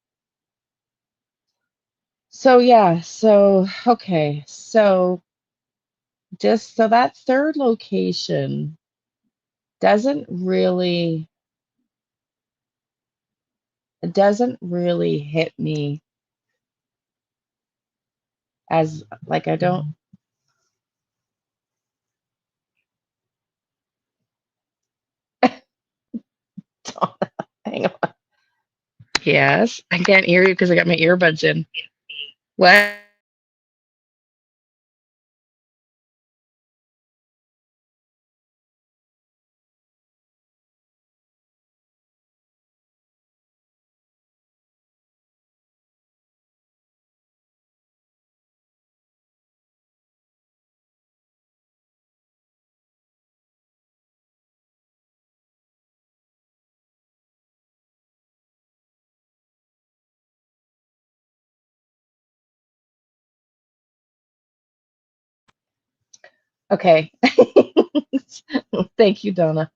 So, yeah, so, okay. So, just so that third location doesn't really hit me as like I don't hang on. Yes, I can't hear you because I got my earbuds in. What? Okay. Thank you, Donna.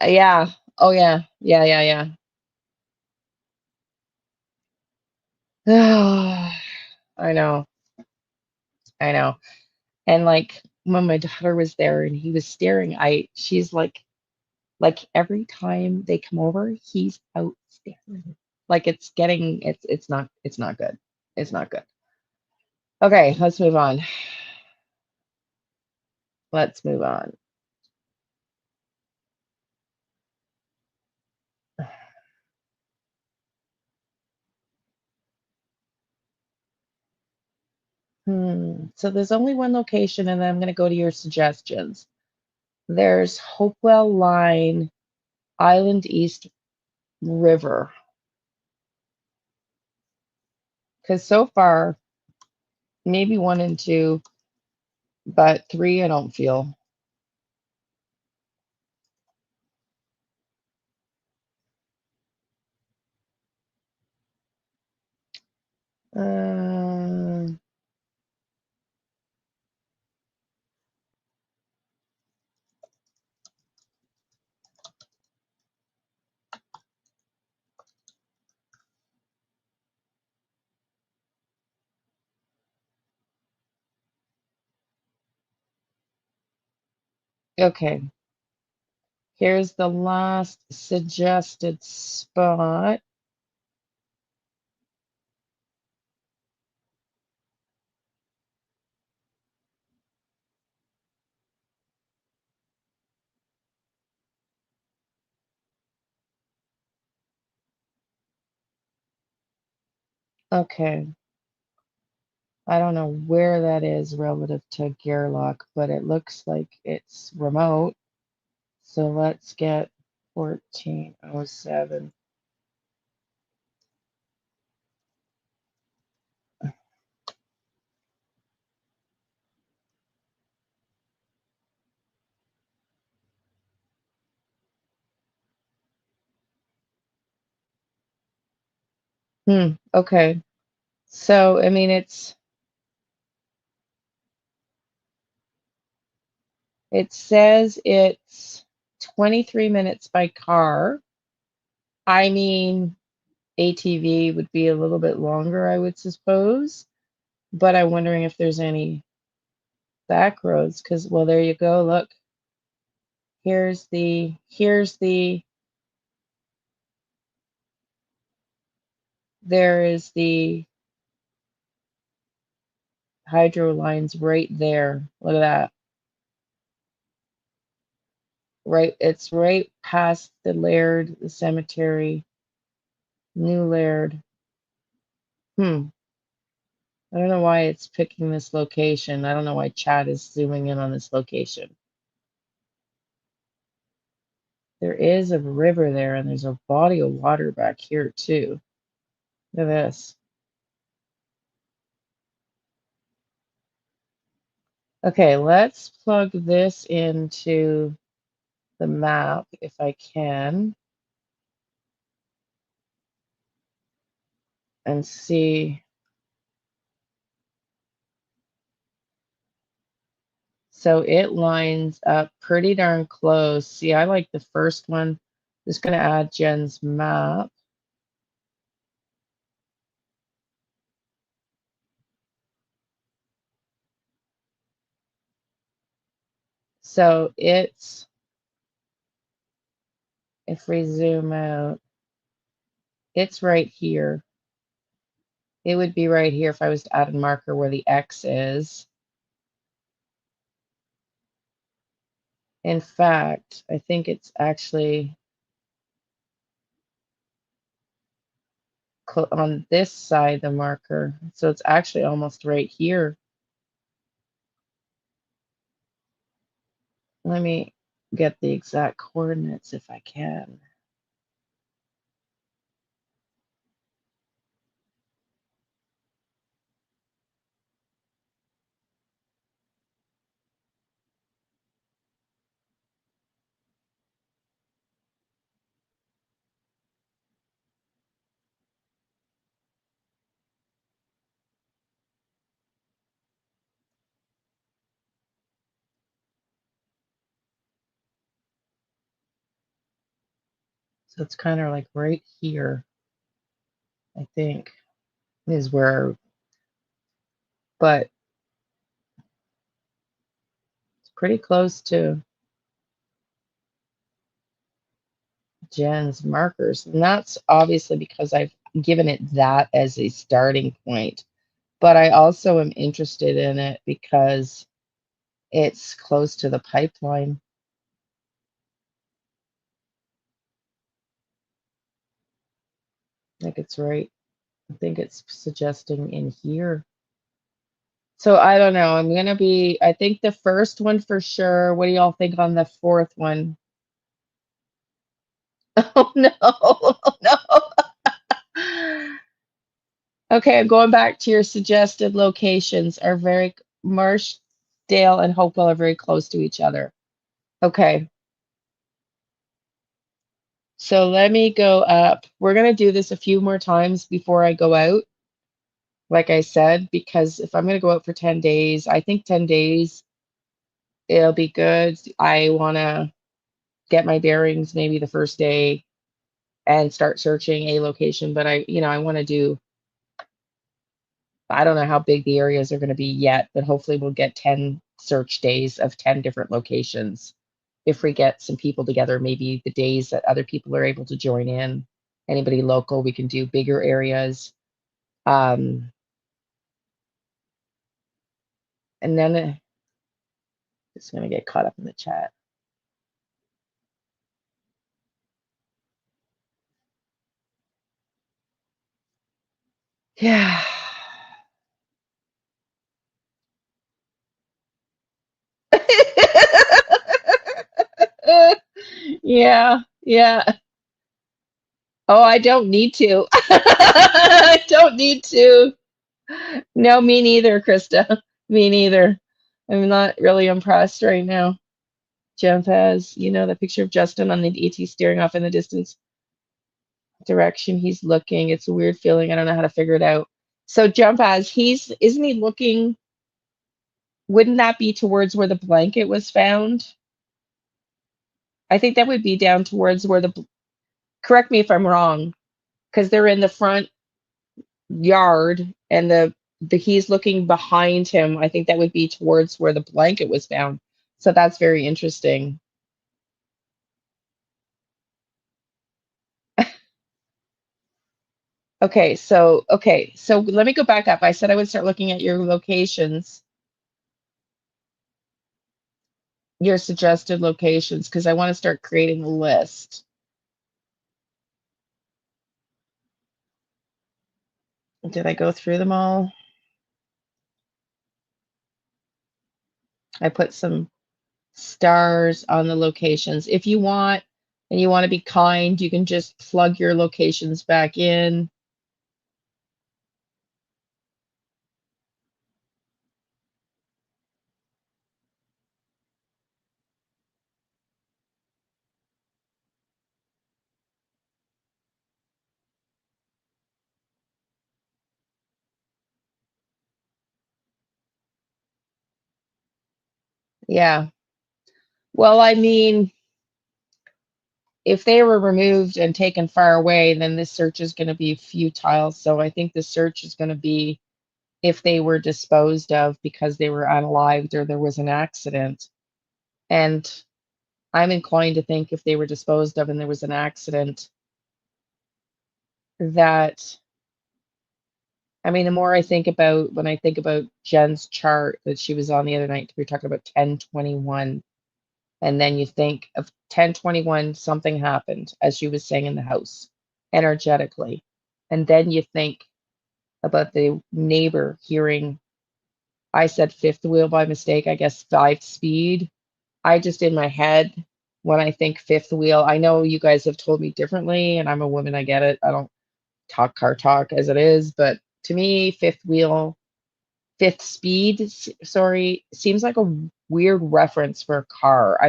Yeah. Oh yeah. Yeah, yeah, yeah. I know. I know. And like when my daughter was there and he was staring, she's like every time they come over, he's out staring. Like it's not good. It's not good. Okay, let's move on. Let's move on. So there's only one location, and then I'm going to go to your suggestions. There's Hopewell Line, Island East River. Because so far, maybe one and two, but three, I don't feel. Uh, okay, here's the last suggested spot. Okay. I don't know where that is relative to Gerlach, but it looks like it's remote. So let's get 1407. Okay. So, I mean, it says it's 23 minutes by car. I mean, ATV would be a little bit longer, I would suppose, but I'm wondering if there's any back roads because, well, there you go. Look, there is the hydro lines right there. Look at that. Right, it's right past the Laird, the cemetery, New Laird. Hmm. I don't know why it's picking this location. I don't know why Chad is zooming in on this location. There is a river there, and there's a body of water back here too. Look at this. Okay, let's plug this into the map if I can and see. So it lines up pretty darn close. See, I like the first one. Just going to add Jen's map. So it's, if we zoom out, it's right here. It would be right here if I was to add a marker where the X is. In fact, I think it's actually on this side, the marker. So it's actually almost right here. Let me get the exact coordinates if I can. So it's kind of like right here, I think, is where, but it's pretty close to Jen's markers. And that's obviously because I've given it that as a starting point. But I also am interested in it because it's close to the pipeline. Like it's right. I think it's suggesting in here. So I don't know. I think the first one for sure. What do y'all think on the fourth one? Oh no, no. Okay, I'm going back to your suggested locations are very Marshdale and Hopewell are very close to each other. Okay, so let me go up. We're gonna do this a few more times before I go out, like I said, because if I'm gonna go out for 10 days, I think 10 days it'll be good. I wanna get my bearings maybe the first day and start searching a location, but I want to do, I don't know how big the areas are going to be yet, but hopefully we'll get 10 search days of 10 different locations. If we get some people together, maybe the days that other people are able to join in, anybody local, we can do bigger areas. And then it's going to get caught up in the chat. Yeah. Yeah, yeah. Oh, I don't need to. I don't need to. No, me neither, Krista. Me neither. I'm not really impressed right now. Jeff has, the picture of Justin on the ET staring off in the distance direction he's looking. It's a weird feeling. I don't know how to figure it out. So Jump as isn't he looking, wouldn't that be towards where the blanket was found? I think that would be down towards where correct me if I'm wrong, because they're in the front yard and the he's looking behind him. I think that would be towards where the blanket was found. So that's very interesting. Okay, so let me go back up. I said I would start looking at your locations, your suggested locations, because I want to start creating a list. Did I go through them all? I put some stars on the locations. If you want, and you want to be kind, you can just plug your locations back in. Yeah. Well, I mean, if they were removed and taken far away, then this search is going to be futile. So I think the search is going to be if they were disposed of because they were unalived or there was an accident. And I'm inclined to think if they were disposed of and there was an accident, that, I mean, the more I think about when I think about Jen's chart that she was on the other night, we were talking about 1021. And then you think of 1021, something happened, as she was saying in the house, energetically. And then you think about the neighbor hearing, I said fifth wheel by mistake, I guess 5 speed. I just in my head, when I think fifth wheel, I know you guys have told me differently, and I'm a woman, I get it. I don't talk car talk as it is, but to me, fifth wheel, fifth speed, sorry, seems like a weird reference for a car.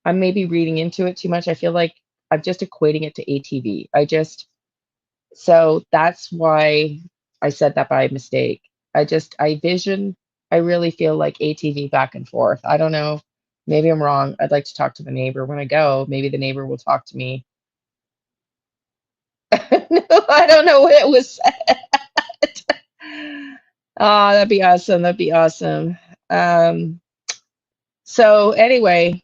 I'm maybe reading into it too much. I feel like I'm just equating it to ATV. So that's why I said that by mistake. I really feel like ATV back and forth. I don't know. Maybe I'm wrong. I'd like to talk to the neighbor when I go. Maybe the neighbor will talk to me. No, I don't know what it was said. Oh, that'd be awesome. That'd be awesome. Um, so anyway,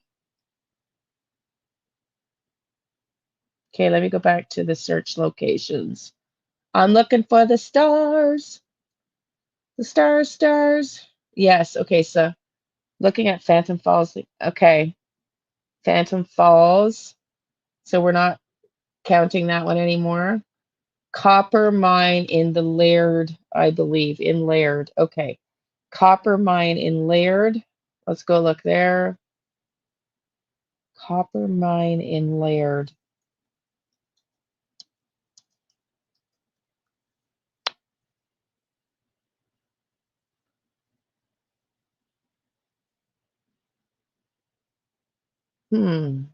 okay, let me go back to the search locations. I'm looking for the stars. The stars, stars. Yes, okay, so looking at Phantom Falls. Okay, Phantom Falls. So we're not counting that one anymore. Copper mine in the Laird, I believe, in Laird. Okay, copper mine in Laird. Let's go look there. Copper mine in Laird. Hmm.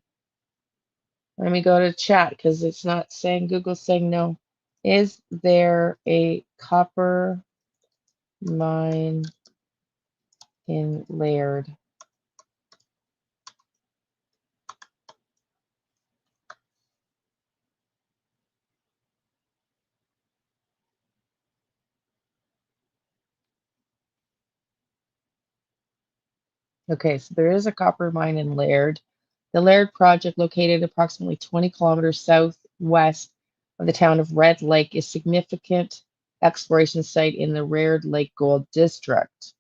Let me go to chat because it's not saying, Google's saying no. Is there a copper mine in Laird? Okay, so there is a copper mine in Laird. The Laird project, located approximately 20 kilometers southwest of the town of Red Lake, is a significant exploration site in the Red Lake Gold District.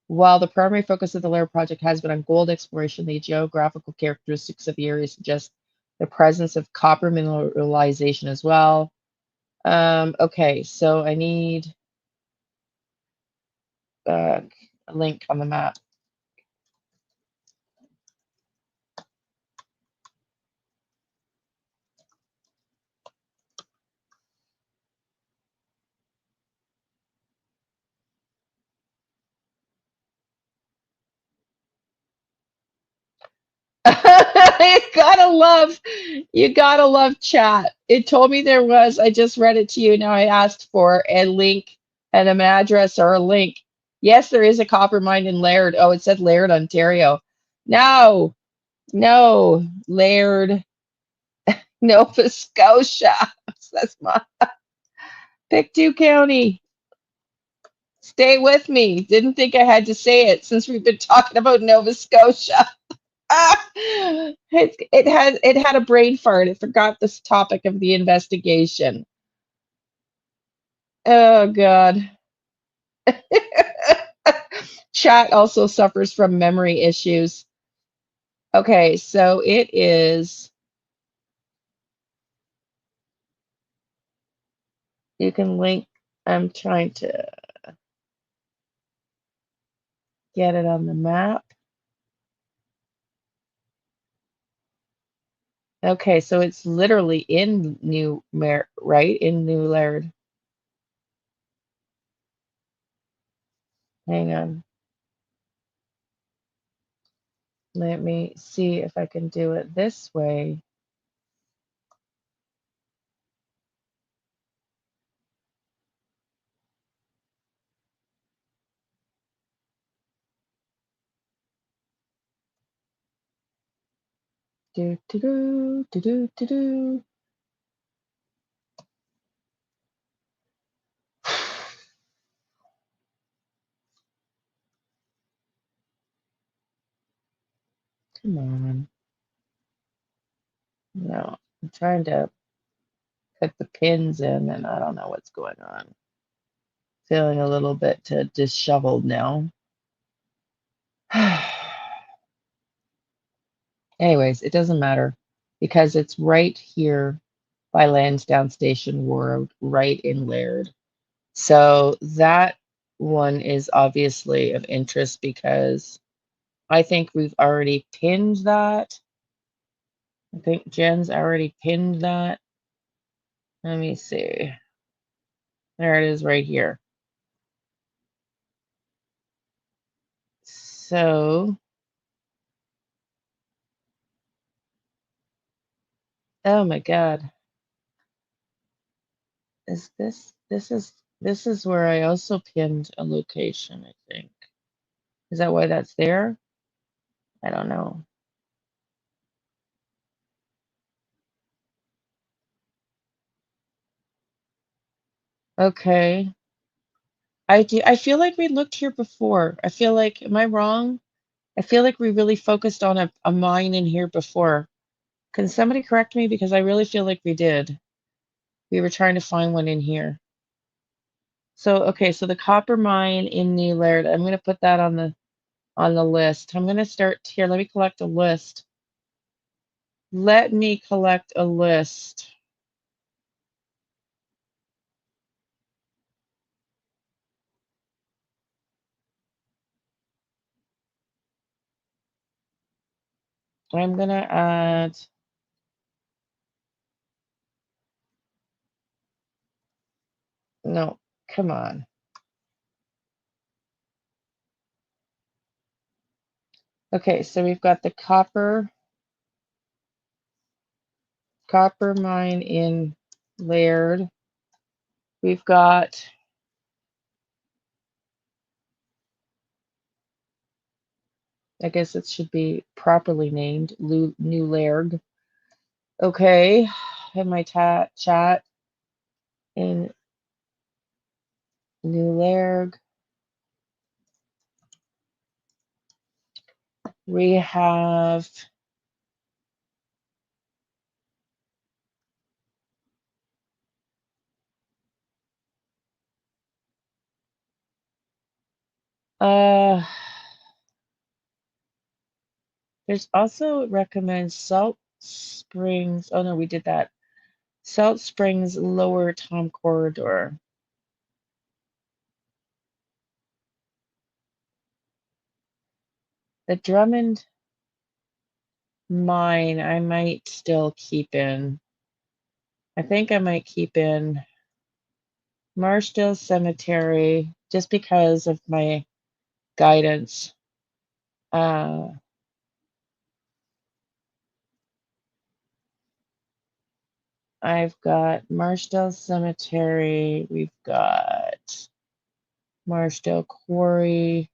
While the primary focus of the Laird project has been on gold exploration, the geographical characteristics of the area suggest the presence of copper mineralization as well. Okay, so I need, a link on the map. You gotta love chat. It told me there was, I just read it to you. Now I asked for a link and an address or a link. Yes, there is a copper mine in Laird. Oh, it said Laird, Ontario. No, no, Laird, Nova Scotia. That's my Pictou County. Stay with me. Didn't think I had to say it since we've been talking about Nova Scotia. Ah, it had a brain fart. It forgot this topic of the investigation. Oh God. Chat also suffers from memory issues. Okay, so it is, you can link, I'm trying to get it on the map. Okay, so it's literally in right? In New Laird. Hang on. Let me see if I can do it this way. Do do do do do do do. Come on. No, I'm trying to put the pins in and I don't know what's going on. Feeling a little bit disheveled now. Anyways, it doesn't matter because it's right here by Lansdowne Station Road, right in Laird. So that one is obviously of interest because I think we've already pinned that. I think Jen's already pinned that. Let me see. There it is right here. So, oh my God. Is this is where I also pinned a location, I think. Is that why that's there? I don't know. Okay. I feel like we looked here before. I feel like, am I wrong? I feel like we really focused on a mine in here before. Can somebody correct me? Because I really feel like we did. We were trying to find one in here. So, okay, so the copper mine in New Laird, I'm going to put that on the list. I'm going to start here. Let me collect a list. Let me collect a list. I'm going to add, no, come on. Okay, so we've got the copper mine in Laird. We've got, I guess it should be properly named, New Laird. Okay, in my chat in New Laird, we have uh there's also, it recommends Salt Springs. Oh no, we did that. Salt Springs Lower Tom Corridor. The Drummond mine, I might still keep in. I think I might keep in Marshdale Cemetery just because of my guidance. Uh, I've got Marshdale Cemetery. We've got Marshdale Quarry.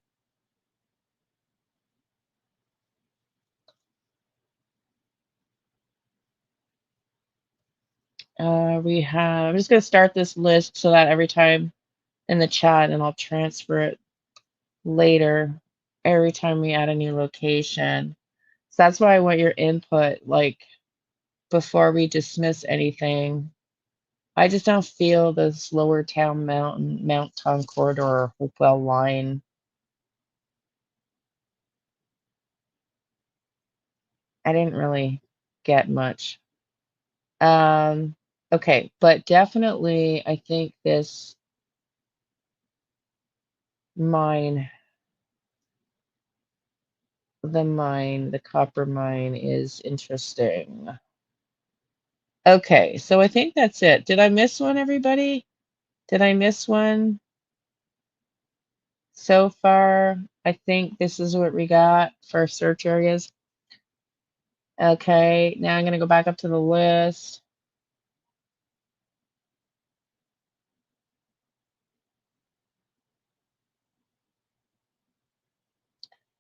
I'm just going to start this list so that every time in the chat, and I'll transfer it later, every time we add a new location. So that's why I want your input, like before we dismiss anything. I just don't feel this Lower Town Mountain, Mount Tom corridor or Hopewell line. I didn't really get much. Okay, but definitely I think this mine, the copper mine is interesting. Okay, so I think that's it. Did I miss one, everybody? Did I miss one? So far, I think this is what we got for search areas. Okay, now I'm going to go back up to the list.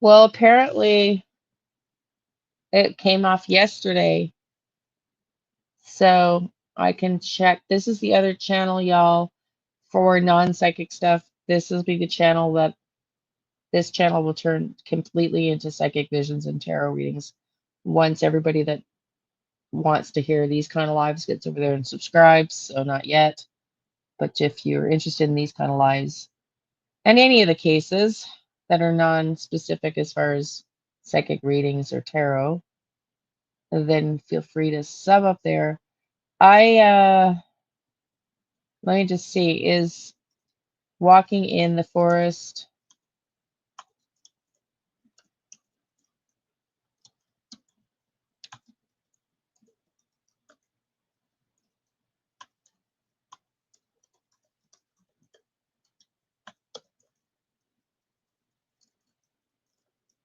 Well, apparently it came off yesterday, so I can check. This is the other channel, y'all, for non-psychic stuff. This will be the channel that this channel will turn completely into psychic visions and tarot readings once everybody that wants to hear these kind of lives gets over there and subscribes. So not yet, but if you're interested in these kind of lives and any of the cases that are non-specific as far as psychic readings or tarot, then feel free to sub up there. Let me just see, is walking in the forest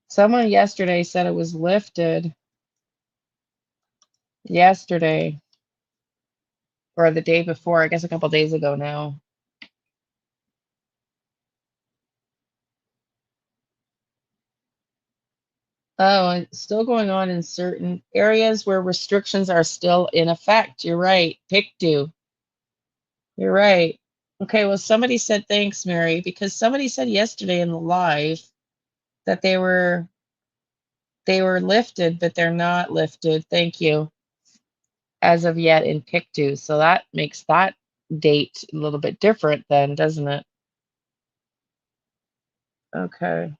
someone yesterday said it was lifted yesterday or the day before, I guess a couple days ago now. Oh, it's still going on in certain areas where restrictions are still in effect. You're right. Pictou. You're right. Okay, well, somebody said thanks, Mary, because somebody said yesterday in the live that they were lifted, but they're not lifted. Thank you. As of yet in Pictou. So that makes that date a little bit different then, doesn't it? Okay.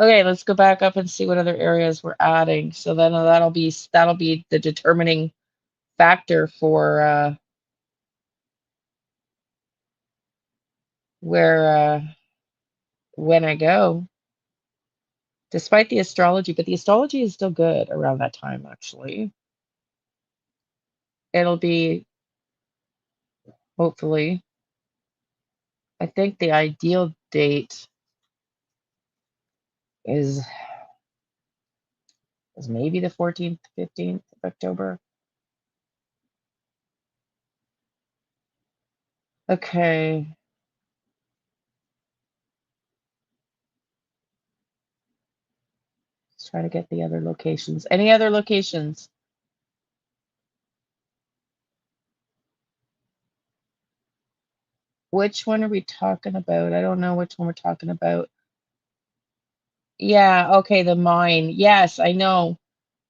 Okay, let's go back up and see what other areas we're adding. So then that'll be the determining factor for where when I go, despite the astrology, but the astrology is still good around that time actually. It'll be hopefully. I think the ideal date is maybe the 14th, 15th of October. Okay. Let's try to get the other locations. Any other locations? Which one are we talking about? I don't know which one we're talking about. Yeah, okay, the mine. Yes, I know.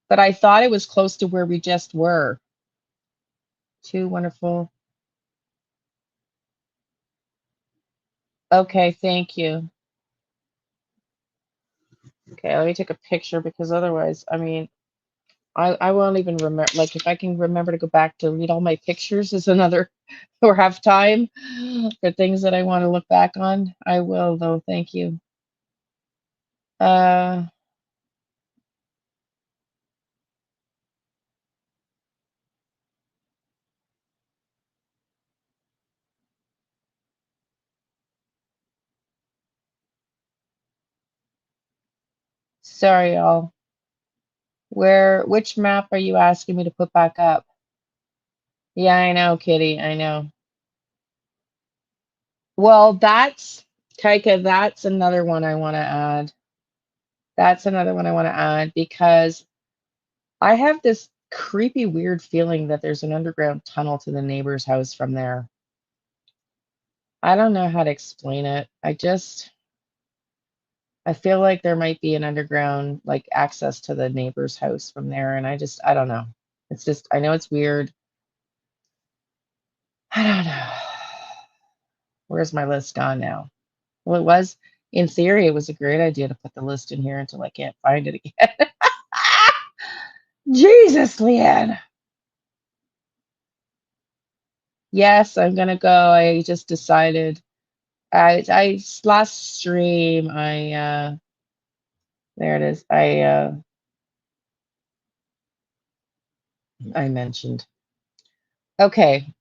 But I thought it was close to where we just were. Too wonderful. Okay, thank you. Okay, let me take a picture because otherwise, I mean, I won't even remember. Like, if I can remember to go back to read all my pictures is another, or have time for things that I want to look back on, I will, though. Thank you. Uh, sorry, y'all. Which map are you asking me to put back up? Yeah, I know, Kitty. I know. Well, Kaika, that's another one I want to add. That's another one I want to add because I have this creepy, weird feeling that there's an underground tunnel to the neighbor's house from there. I don't know how to explain it. I feel like there might be an underground, like access to the neighbor's house from there, and I don't know. It's just, I know it's weird. I don't know. Where's my list gone now? Well, in theory, it was a great idea to put the list in here until I can't find it again. Jesus, Liane. Yes, I'm gonna go. I just decided. I last stream, there it is. I mentioned. Okay,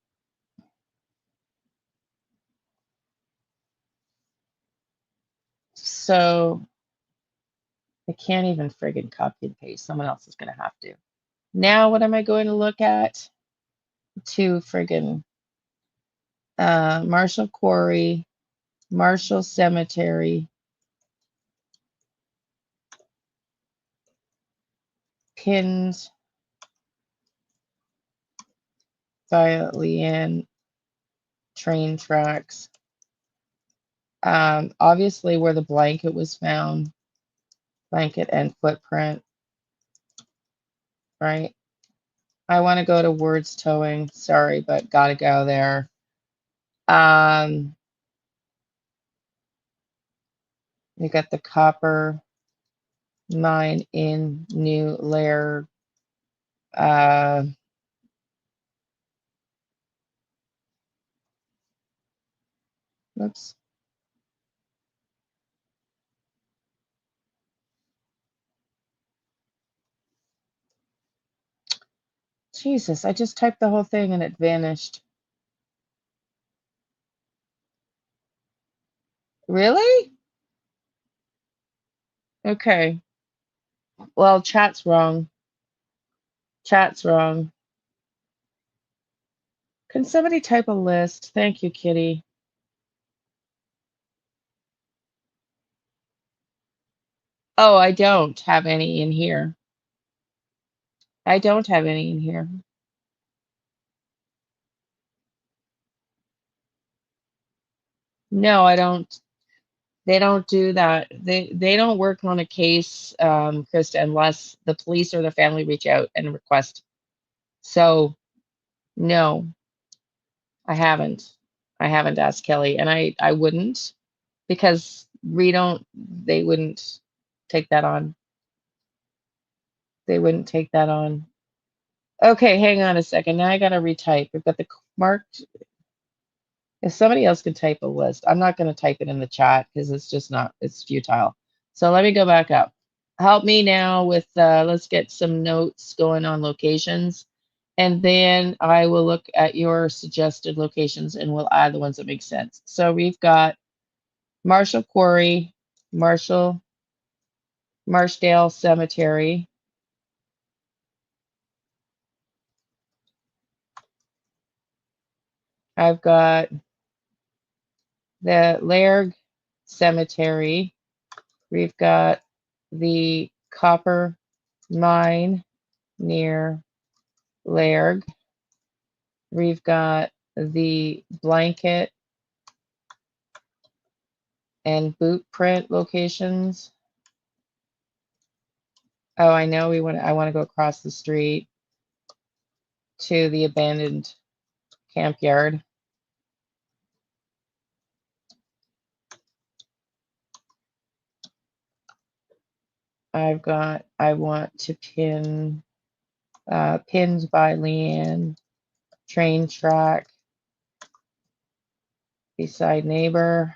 so I can't even friggin' copy and paste. Someone else is gonna have to. Now, what am I going to look at? To friggin' Marshall Quarry, Marshall Cemetery, pins by Liane, train tracks. Obviously where the blanket was found, blanket and footprint, right? I want to go to words towing. Sorry, but gotta go there. You got the copper mine in New Lair. Oops. Jesus, I just typed the whole thing and it vanished. Really? Okay. Well, chat's wrong. Chat's wrong. Can somebody type a list? Thank you, Kitty. Oh, I don't have any in here. I don't have any in here. No, I don't. They don't do that. They don't work on a case, Krista, unless the police or the family reach out and request. So no, I haven't. I haven't asked Kelly, and I wouldn't because we don't. They wouldn't take that on. They wouldn't take that on. Okay, hang on a second. Now I gotta retype. We've got the marked. If somebody else could type a list, I'm not going to type it in the chat because it's just not, it's futile. So let me go back up. Help me now with, let's get some notes going on locations. And then I will look at your suggested locations and we'll add the ones that make sense. So we've got Marshall Quarry, Marshdale Cemetery. I've got the Lairg Cemetery. We've got the copper mine near Lairg. We've got the blanket and boot print locations. Oh, I know I want to go across the street to the abandoned camp yard. I want to pin pins by Liane, train track, beside neighbor.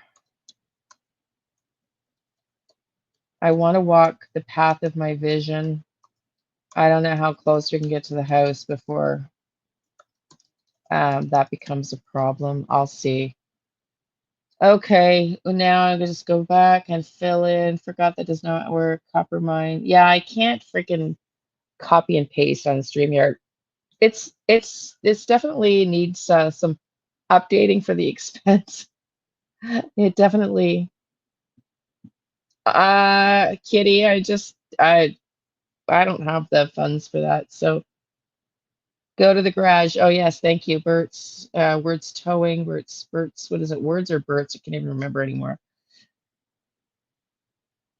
I want to walk the path of my vision. I don't know how close we can get to the house before that becomes a problem. I'll see. Okay, well, now I'm gonna just go back and fill in. Forgot that does not work. Copper mine. Yeah, I can't freaking copy and paste on StreamYard. It's definitely needs some updating for the expense. It definitely. Kitty, I don't have the funds for that. So go to the garage. Oh yes, thank you. Words towing, Bert's, what is it? Words or Bert's? I can't even remember anymore.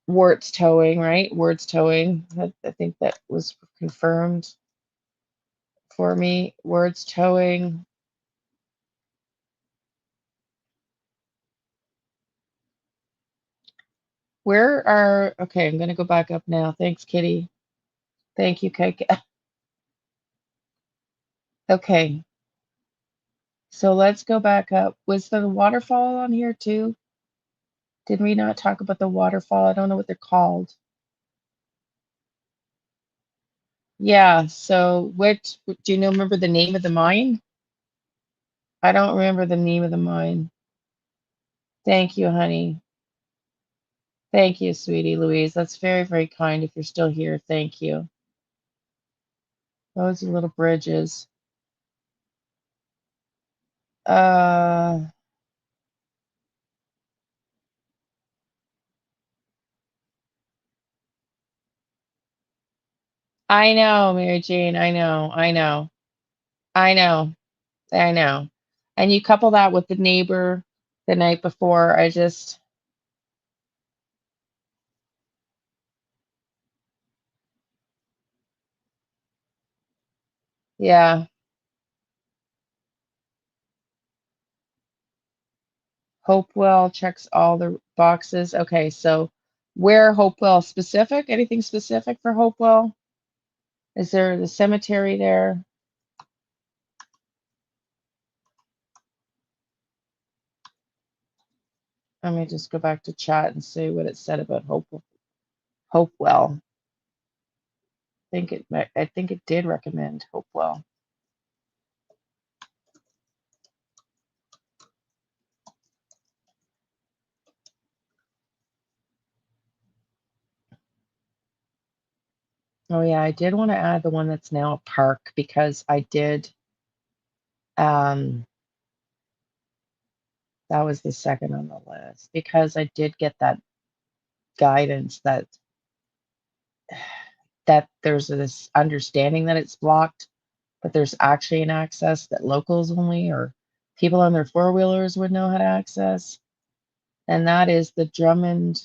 Words towing, right? Words towing. I think that was confirmed for me. Words towing. Okay, I'm gonna go back up now. Thanks, Kitty. Thank you, Kike. Okay, so let's go back up. Was the waterfall on here too? Did we not talk about the waterfall? I don't know what they're called. Yeah, so do you know, remember the name of the mine? I don't remember the name of the mine. Thank you, honey. Thank you, sweetie Louise. That's very, very kind if you're still here. Thank you. Those are little bridges. Uh, I know, Mary Jane. I know. I know. I know. I know. And you couple that with the neighbor the night before, yeah. Hopewell checks all the boxes. Okay, so where Hopewell specific? Anything specific for Hopewell? Is there the cemetery there? Let me just go back to chat and see what it said about Hopewell. I think it did recommend Hopewell. Oh yeah, I did want to add the one that's now a park because I did that was the second on the list because I did get that guidance that there's this understanding that it's blocked, but there's actually an access that locals only or people on their four-wheelers would know how to access. And that is the Drummond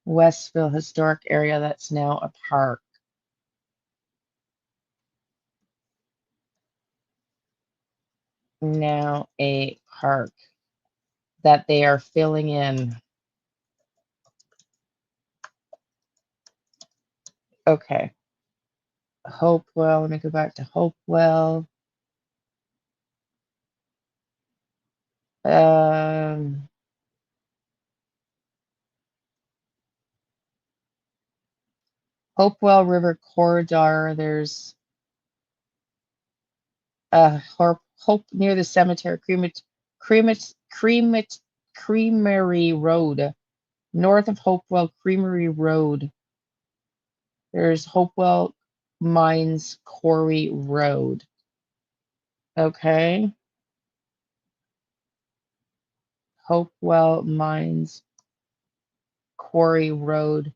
Westville Historic Area that's now a park. Now a park that they are filling in. Okay. Hopewell, let me go back to Hopewell. Um, Hopewell River Corridor. There's Hope near the cemetery, Creamery Road. North of Hopewell Creamery Road. There's Hopewell Mines Quarry Road. Okay. Hopewell Mines Quarry Road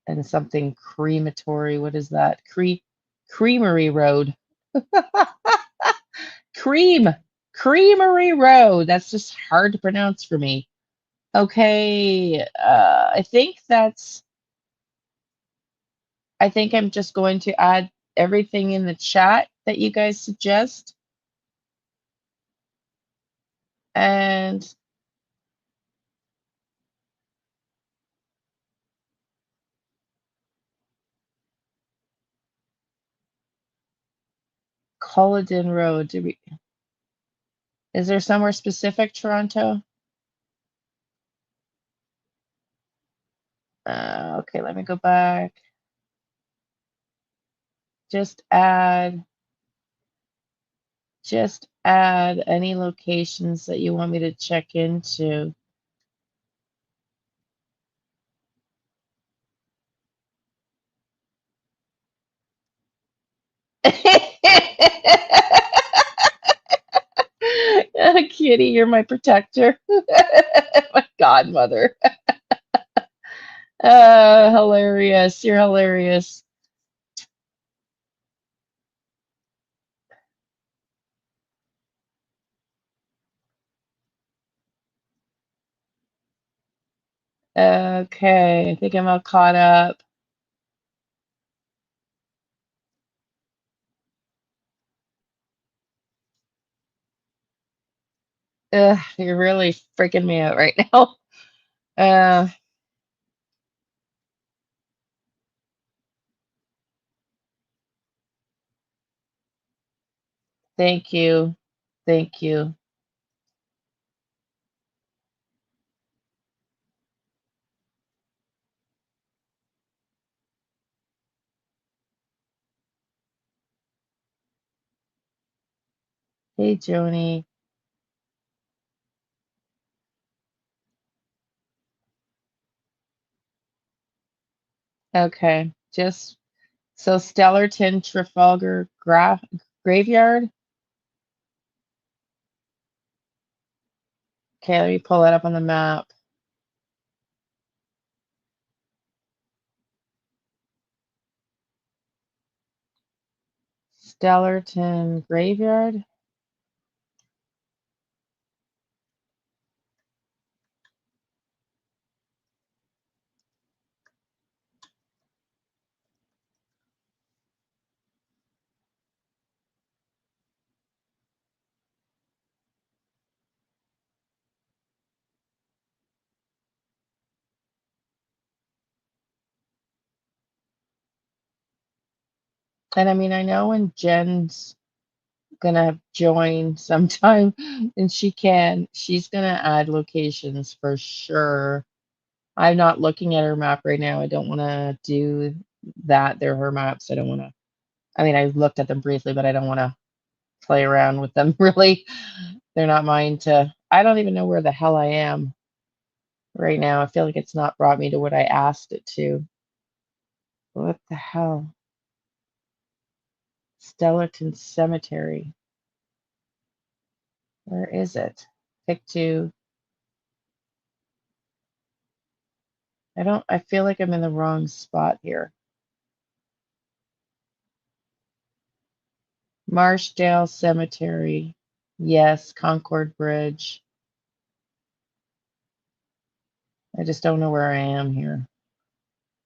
and something crematory. What is that? Creamery Road. Cream. Creamery Road. That's just hard to pronounce for me. Okay. I think I'm just going to add everything in the chat that you guys suggest. And Culloden Road. Is there somewhere specific, Toronto? Okay, let me go back. Just add, just add any locations that you want me to check into. Kitty, you're my protector. My godmother. Hilarious. You're hilarious. Okay, I think I'm all caught up. Ugh, you're really freaking me out right now. Uh, Thank you. Thank you. Hey, Joni. Okay, just so Stellarton Trafalgar Graveyard. Okay, let me pull that up on the map. Stellarton Graveyard. And I mean, I know when Jen's gonna join sometime, and she's gonna add locations for sure. I'm not looking at her map right now. I don't want to do that. They're her maps. I don't want to. I mean, I looked at them briefly, but I don't want to play around with them really. They're not mine to. I don't even know where the hell I am right now. I feel like it's not brought me to what I asked it to. What the hell? Stellarton Cemetery. Where is it? Pick two. I feel like I'm in the wrong spot here. Marshdale Cemetery. Yes, Concord Bridge. I just don't know where I am here.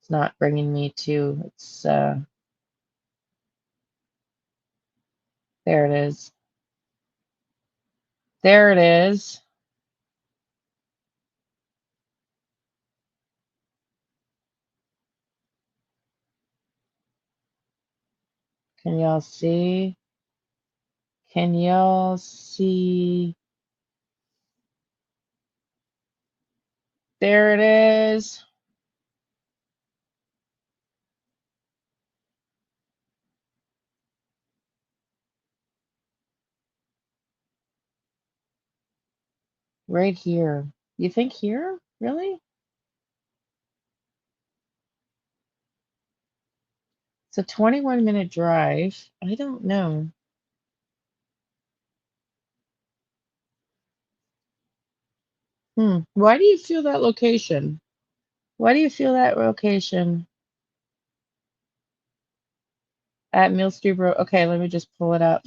It's not bringing me to, there it is. There it is. Can y'all see? Can y'all see? There it is. Right here. You think here? Really? It's a 21-minute drive. I don't know. Why do you feel that location? Why do you feel that location at Mill Street Road? Okay, let me just pull it up.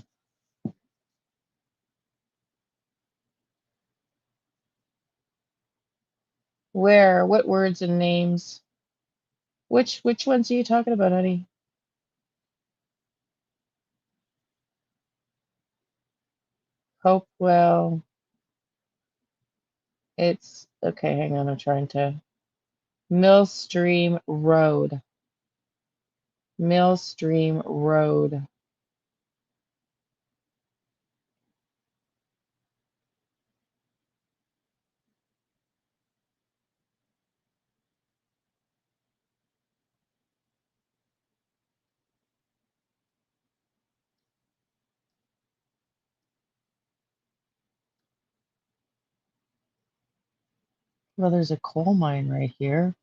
Where? What words and names? Which ones are you talking about, honey? Hopewell. It's okay, hang on, I'm trying to. Millstream Road. Millstream Road. Well, there's a coal mine right here.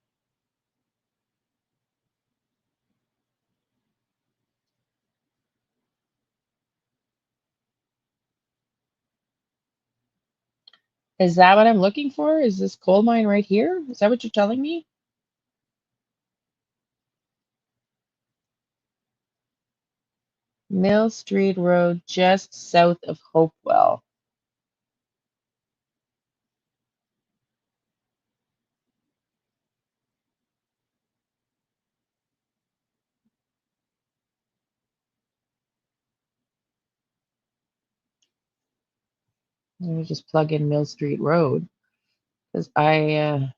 Is that what I'm looking for? Is this coal mine right here? Is that what you're telling me? Mill Street Road, just south of Hopewell. Let me just plug in Mill Street Road because I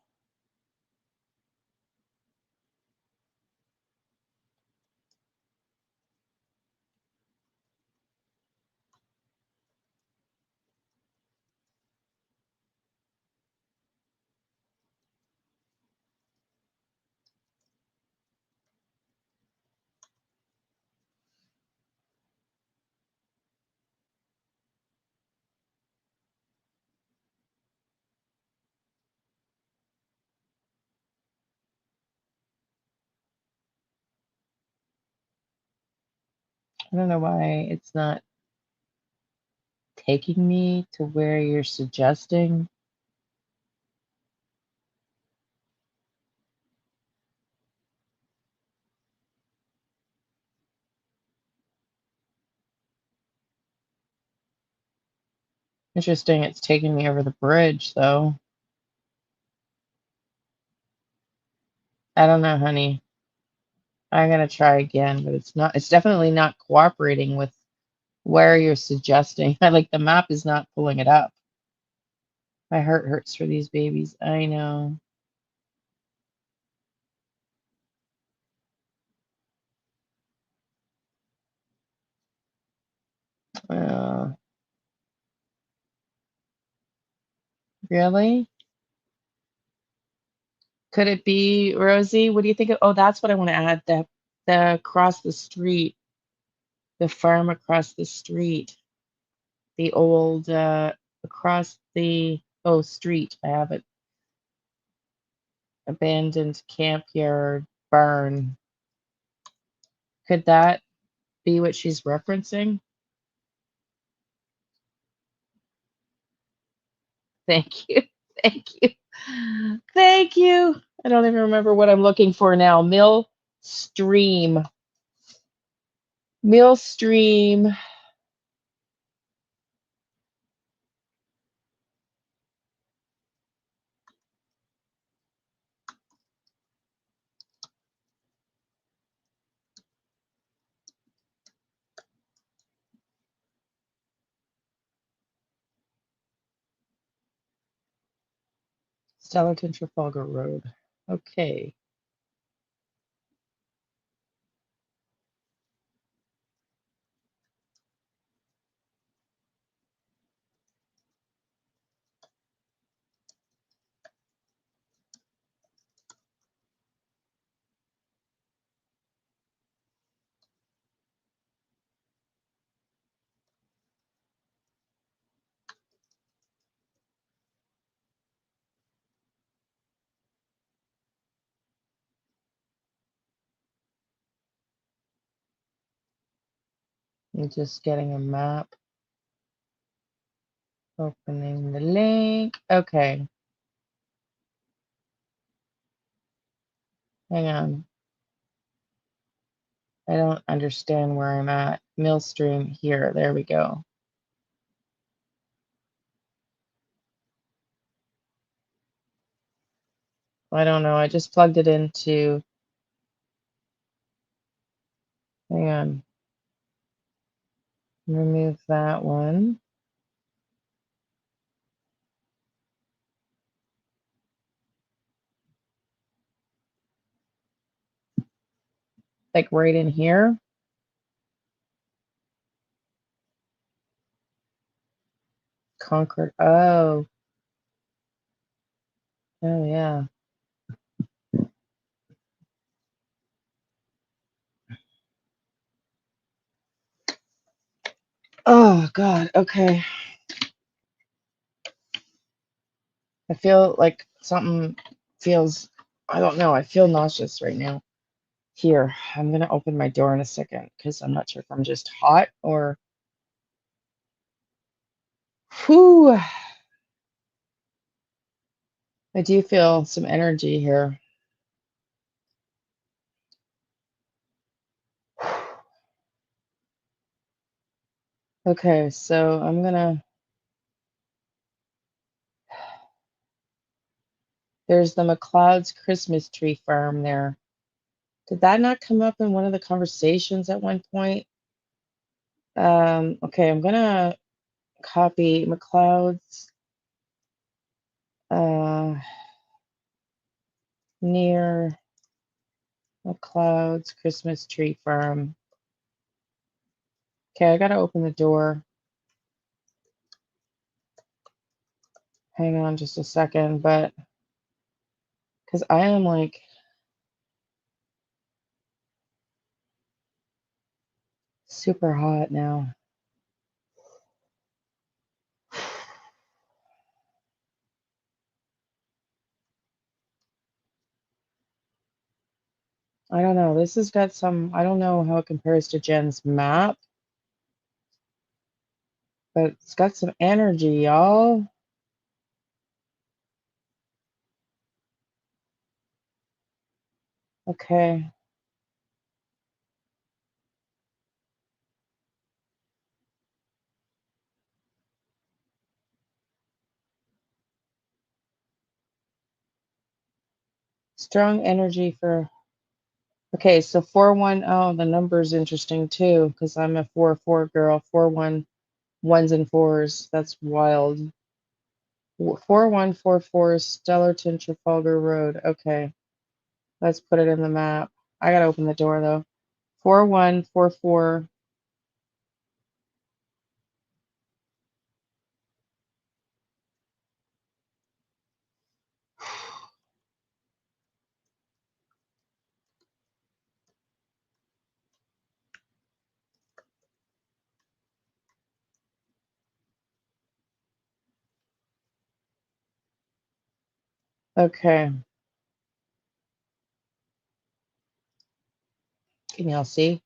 don't know why it's not taking me to where you're suggesting. Interesting, it's taking me over the bridge though. I don't know, honey. I'm gonna try again, but it's definitely not cooperating with where you're suggesting. Like the map is not pulling it up. My heart hurts for these babies. I know. Uh, really? Could it be Rosie? What do you think oh, that's what I want to add. The across the street, the farm across the street, the old across the street. I have it. Abandoned camp yard barn. Could that be what she's referencing? Thank you. Thank you. Thank you. I don't even remember what I'm looking for now. Mill Stream. Mill Stream. Stellarton Trafalgar Road. Okay. I'm just getting a map. Opening the link. Okay. Hang on. I don't understand where I'm at. Millstream here. There we go. I don't know. I just plugged it into. Hang on. Remove that one. Like right in here. Concord. Oh. Oh, yeah. Oh, God. Okay. I feel like something feels, I don't know, I feel nauseous right now. Here, I'm gonna open my door in a second because I'm not sure if I'm just hot or, whew, I do feel some energy here. Okay, so there's the McLeod's Christmas tree farm there. Did that not come up in one of the conversations at one point? Okay, I'm gonna copy McLeod's uh, near McLeod's Christmas tree farm. Okay, I gotta open the door. Hang on just a second, but because I am like super hot now. I don't know. This has got some, I don't know how it compares to Jen's map, but it's got some energy, y'all. Okay. Strong energy for, okay, so 410, the number's interesting too, because I'm a 4-4 girl. 4-1, ones and fours. That's wild. 4144 Stellarton Trafalgar Road. Okay, let's put it in the map. I gotta open the door though. 4144. Okay, can y'all see?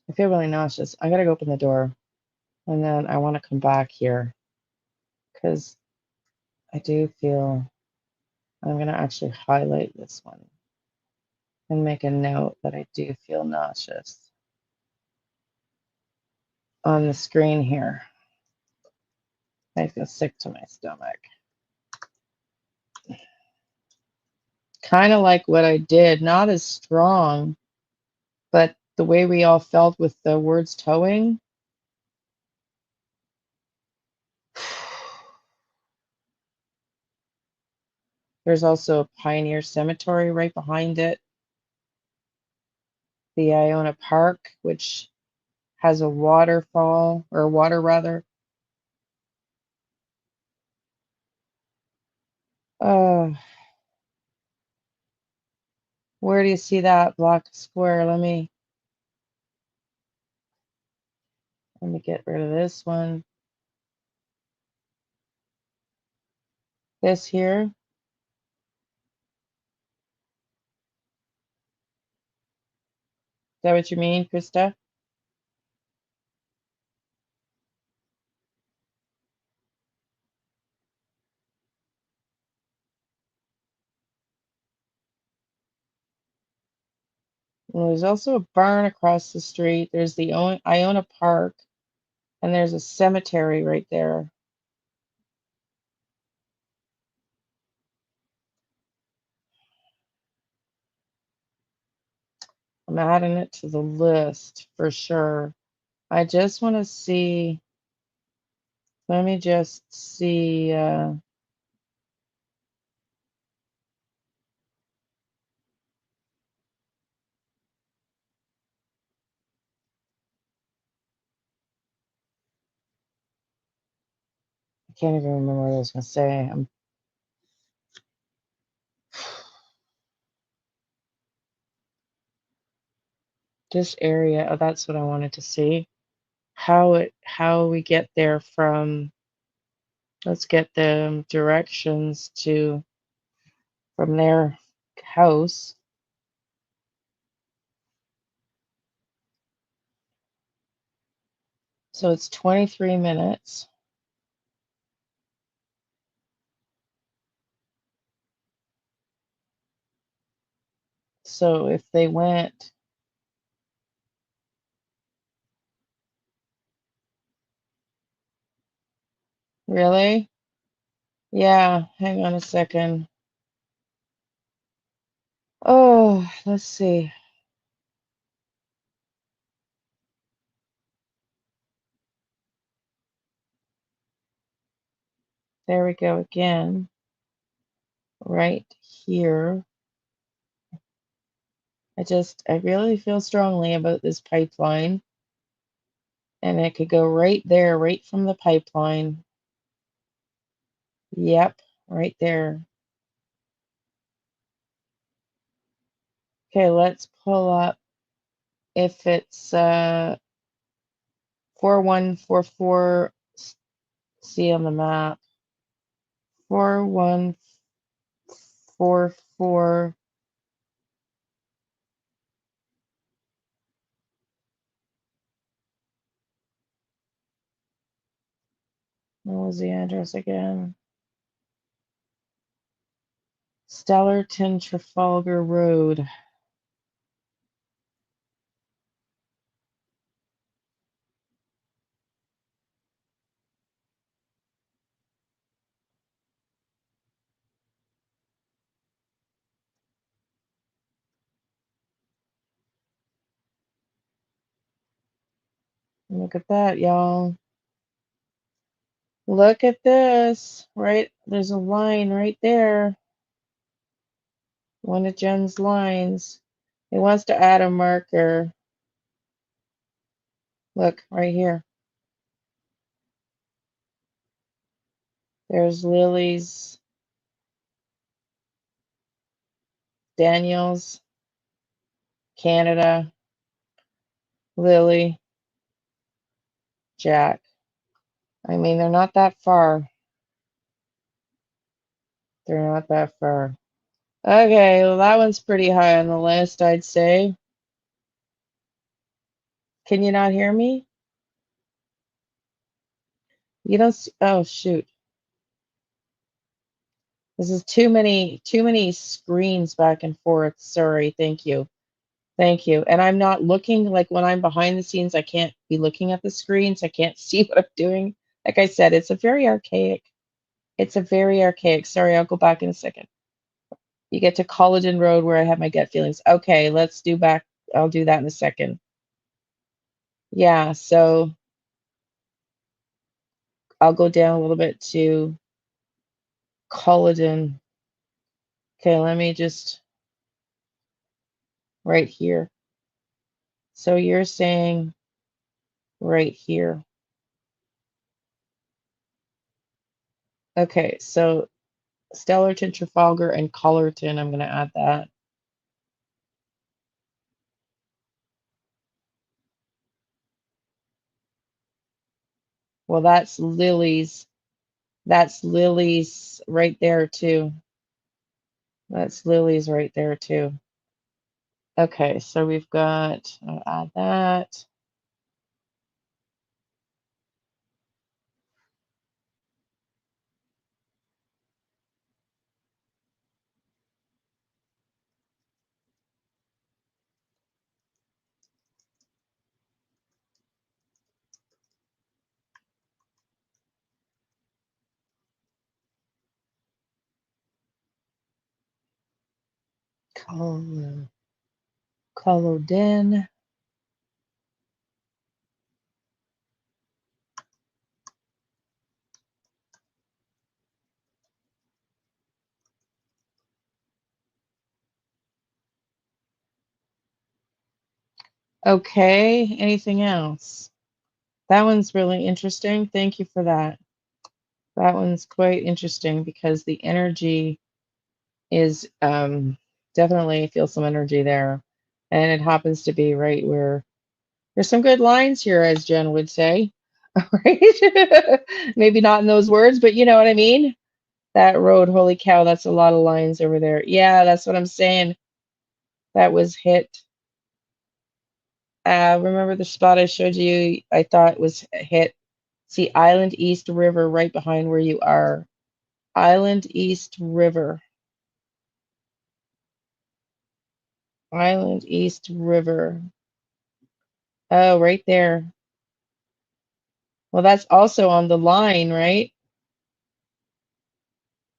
I feel really nauseous. I gotta go open the door, and then I want to come back here because I do feel. I'm gonna actually highlight this one and make a note that I do feel nauseous on the screen here. I feel sick to my stomach. Kind of like what I did, not as strong, but the way we all felt with the words towing. There's also a Pioneer Cemetery right behind it, the Iona Park, which has a waterfall, or water rather. Uh, where do you see that black square? Let me get rid of this one. This here. Is that what you mean, Krista? Well, there's also a barn across the street. There's the Iona Park, and there's a cemetery right there. I'm adding it to the list for sure. I just want to see. Let me just see. I can't even remember what I was going to say. This area, oh, that's what I wanted to see. How we get there from, let's get the directions to from their house. So it's 23 minutes. So if they went, really? Yeah, hang on a second. Oh, let's see. There we go again. Right here. I really feel strongly about this pipeline, and it could go right there, right from the pipeline. Yep, right there. Okay, let's pull up if it's 4144, see on the map. 4144. What was the address again? Stellarton Trafalgar Road. Look at that, y'all. Look at this. Right, there's a line right there. One of Jen's lines. It wants to add a marker. Look, right here. There's Lily's, Daniel's, Canada, Lily, Jack. I mean, they're not that far. They're not that far. Okay, well, that one's pretty high on the list, I'd say. Can you not hear me? You don't see, oh shoot. This is too many screens back and forth. Sorry, thank you. Thank you. And I'm not looking, like when I'm behind the scenes, I can't be looking at the screens. I can't see what I'm doing. Like I said, it's a very archaic. It's a very archaic. Sorry, I'll go back in a second. You get to Collagen Road where I have my gut feelings. Okay, let's do back. I'll do that in a second. Yeah, so I'll go down a little bit to Collagen. Okay, let me just right here. So you're saying right here. Okay, so Stellarton, Trafalgar, and Collerton, I'm going to add that. Well, that's Lily's. That's Lily's right there, too. That's Lily's right there, too. Okay, so we've got, I'll add that. Culloden. Okay, anything else? That one's really interesting. Thank you for that. That one's quite interesting because the energy is definitely feel some energy there. And it happens to be right where there's some good lines here, as Jen would say. Right? Maybe not in those words, but you know what I mean? That road, holy cow, that's a lot of lines over there. Yeah, that's what I'm saying. That was hit. Remember the spot I showed you? I thought was hit. See, Island East River right behind where you are. Island East River. Island East River. Oh, right there. Well, that's also on the line, right?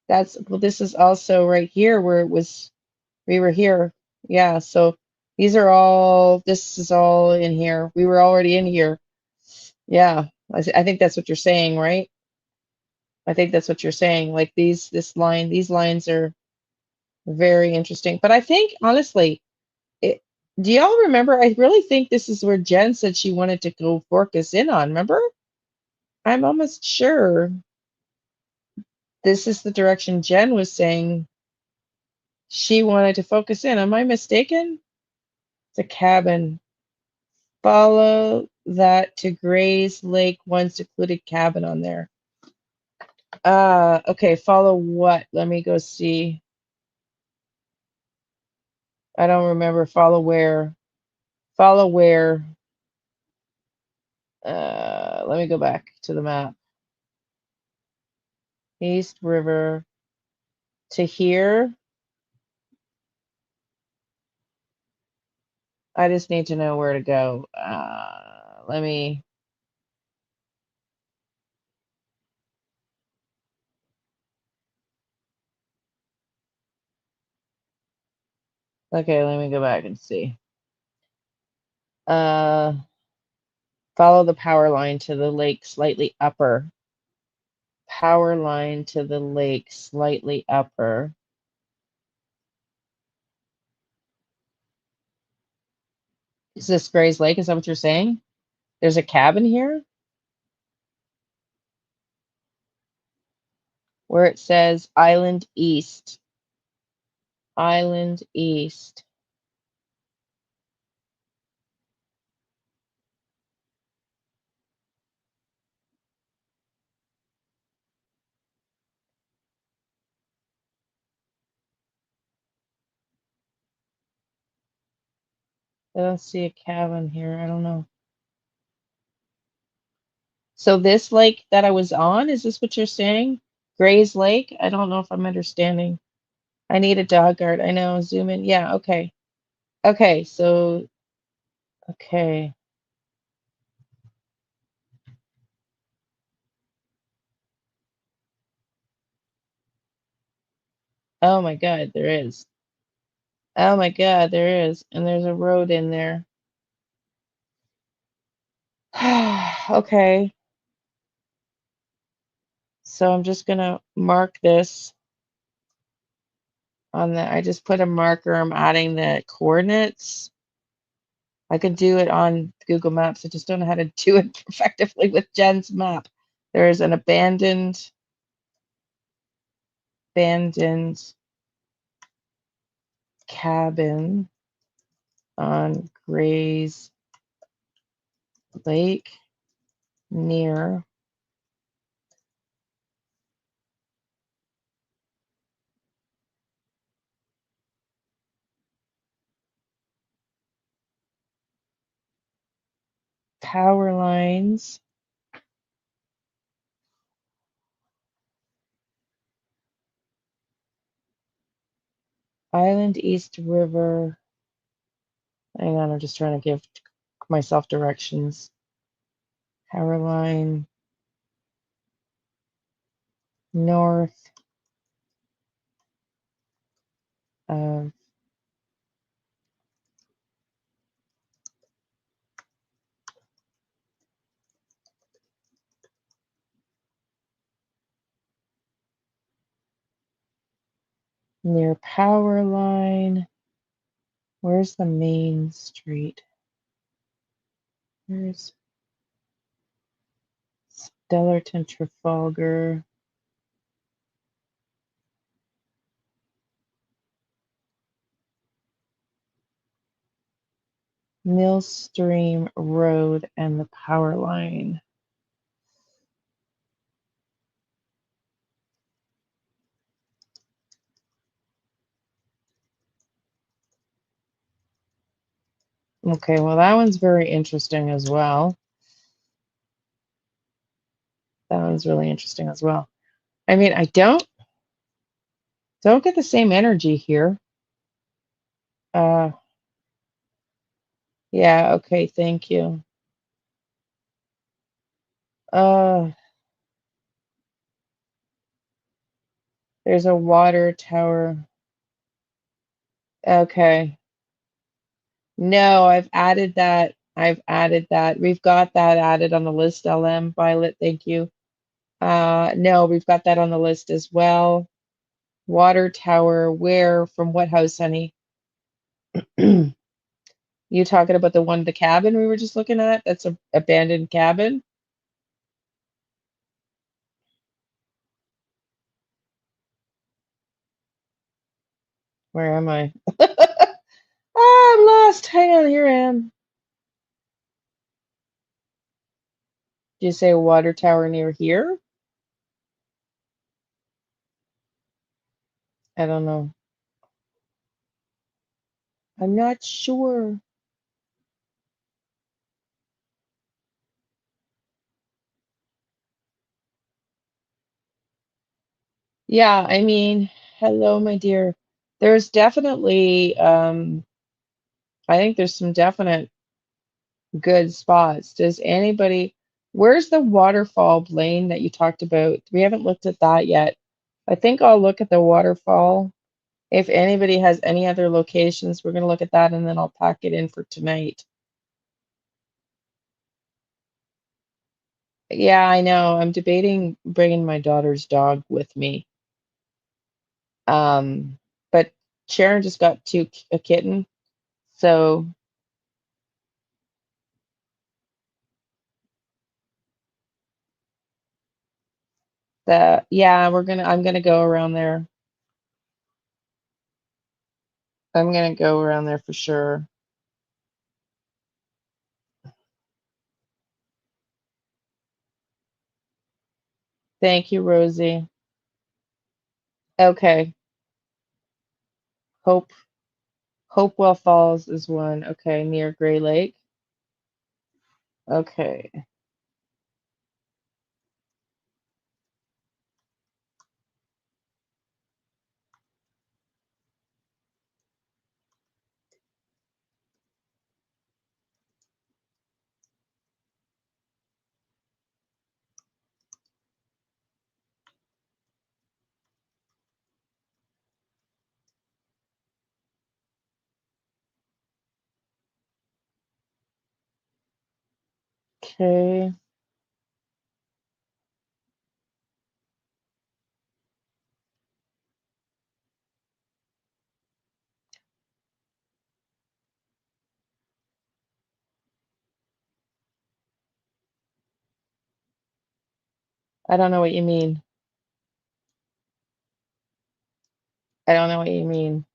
Well, this is also right here where we were here. Yeah, so this is all in here. We were already in here. Yeah, I think that's what you're saying, right? I think that's what you're saying. Like these lines are very interesting. But I think honestly, it, do y'all remember? I really think this is where Jen said she wanted to go focus in on. Remember? I'm almost sure this is the direction Jen was saying she wanted to focus in. Am I mistaken? It's a cabin. Follow that to Gray's Lake, one secluded cabin on there. Okay, follow what? Let me go see. I don't remember. Follow where? Follow where? Let me go back to the map. East River to here. I just need to know where to go. Let me. Okay, let me go back and see. Uh, Follow the power line to the lake slightly upper. Power line to the lake slightly upper. Is this Gray's Lake? Is that what you're saying? There's a cabin here where it says Island East. Island East. I don't see a cabin here. I don't know. So this lake that I was on, is this what you're saying? Gray's Lake? I don't know if I'm understanding. I need a dog guard. I know. Zoom in. Yeah, okay. Okay, so okay. Oh my God, there is. Oh my God, there is. And there's a road in there. Okay. So I'm just gonna mark this on the, I just put a marker. I'm adding the coordinates. I could do it on Google Maps. I just don't know how to do it effectively with Jen's map. There is an abandoned cabin on Gray's Lake near power lines. Island East River. Hang on, I'm just trying to give myself directions. Power line north of near power line. Where's the main street? Where's Stellarton Trafalgar? Millstream Road and the power line. Okay, well, that one's very interesting as well. That one's really interesting as well. I mean, I don't get the same energy here. Uh, yeah, okay, thank you. Uh, there's a water tower. Okay. No, I've added that. I've added that. We've got that added on the list, LM, Violet, thank you. No, we've got that on the list as well. Water tower, where, from what house, honey? You talking about the one, the cabin we were just looking at? That's a abandoned cabin? Where am I? Ah, I'm lost. Hang on, here I am. Did you say a water tower near here? I don't know. I'm not sure. Yeah, I mean, hello, my dear. There's definitely, I think there's some definite good spots. Does anybody, where's the waterfall, Blaine, that you talked about? We haven't looked at that yet. I think I'll look at the waterfall. If anybody has any other locations, we're going to look at that and then I'll pack it in for tonight. Yeah, I know. I'm debating bringing my daughter's dog with me. But Sharon just got a kitten, so yeah, I'm gonna go around there. I'm gonna go around there for sure. Thank you, Rosie. Okay. Hope Hopewell Falls is one. Okay, near Gray Lake. Okay. Okay. I don't know what you mean. I don't know what you mean.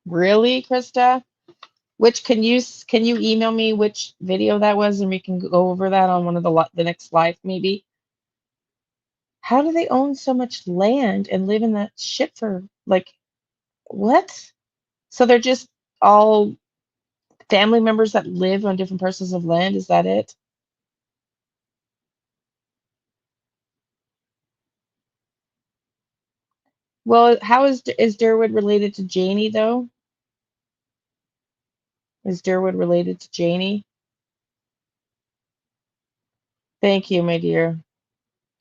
Really, Krista? Which can you email me which video that was and we can go over that on one of the next live maybe? How do they own so much land and live in that shit for like what? So they're just all family members that live on different parcels of land, is that it? Well, how is Durwood related to Janie though? Is Durwood related to Janie? Thank you, my dear.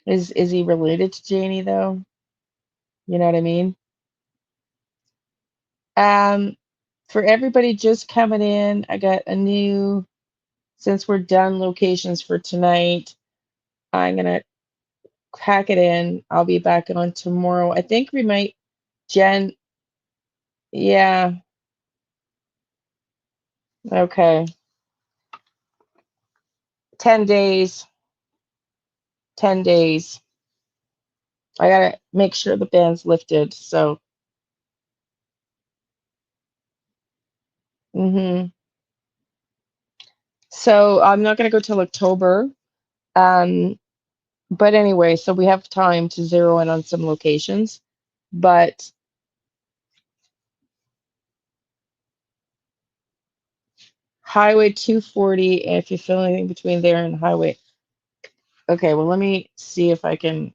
Is he related to Janie though? You know what I mean? Um, for everybody just coming in, I got a new, since we're done locations for tonight, I'm gonna pack it in. I'll be back on tomorrow. I think we might, Jen, yeah, okay. 10 days, 10 days. I gotta make sure the band's lifted. So, hmm so I'm not gonna go till October. Um, but anyway, so we have time to zero in on some locations. But Highway 240, if you feel anything between there and Highway. Okay, well, let me see if I can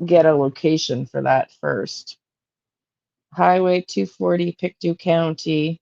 get a location for that first. Highway 240, Pictou County.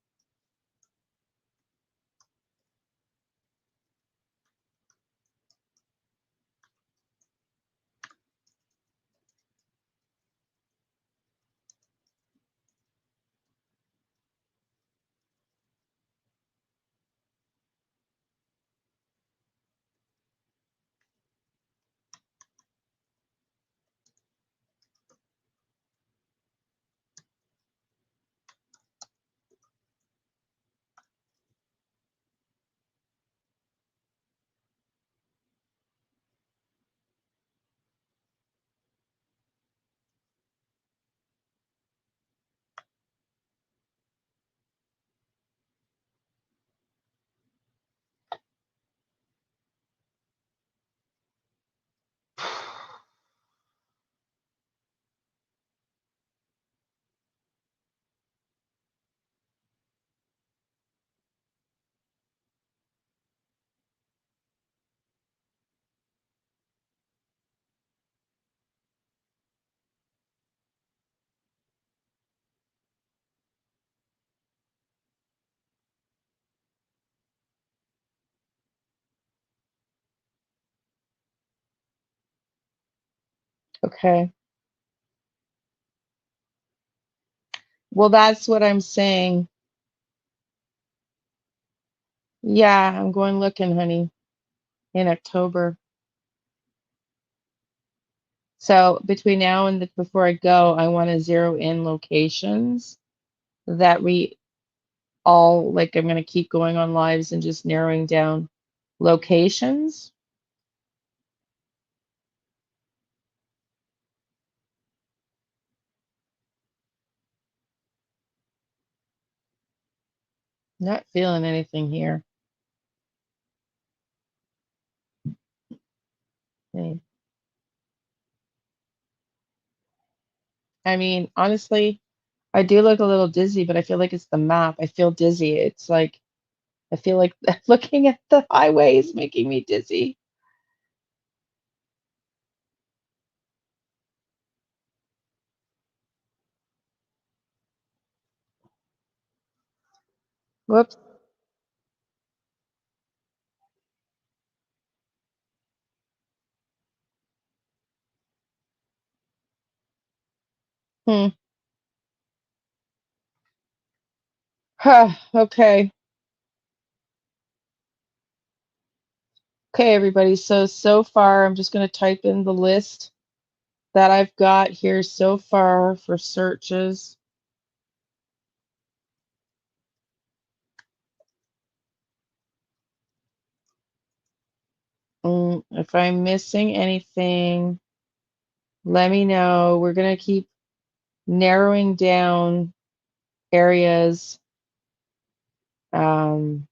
Okay. Well, that's what I'm saying. Yeah, I'm going looking, honey, in October. So between now and before I go, I want to zero in locations that we all like. I'm going to keep going on lives and just narrowing down locations. Not feeling anything here. Okay. I mean, honestly, I do look a little dizzy, but I feel like it's the map. I feel dizzy. It's like I feel like looking at the highway is making me dizzy. Whoops. Hmm. Huh. Okay. Okay, everybody. So far, I'm just going to type in the list that I've got here so far for searches. If I'm missing anything, let me know. We're going to keep narrowing down areas. Um,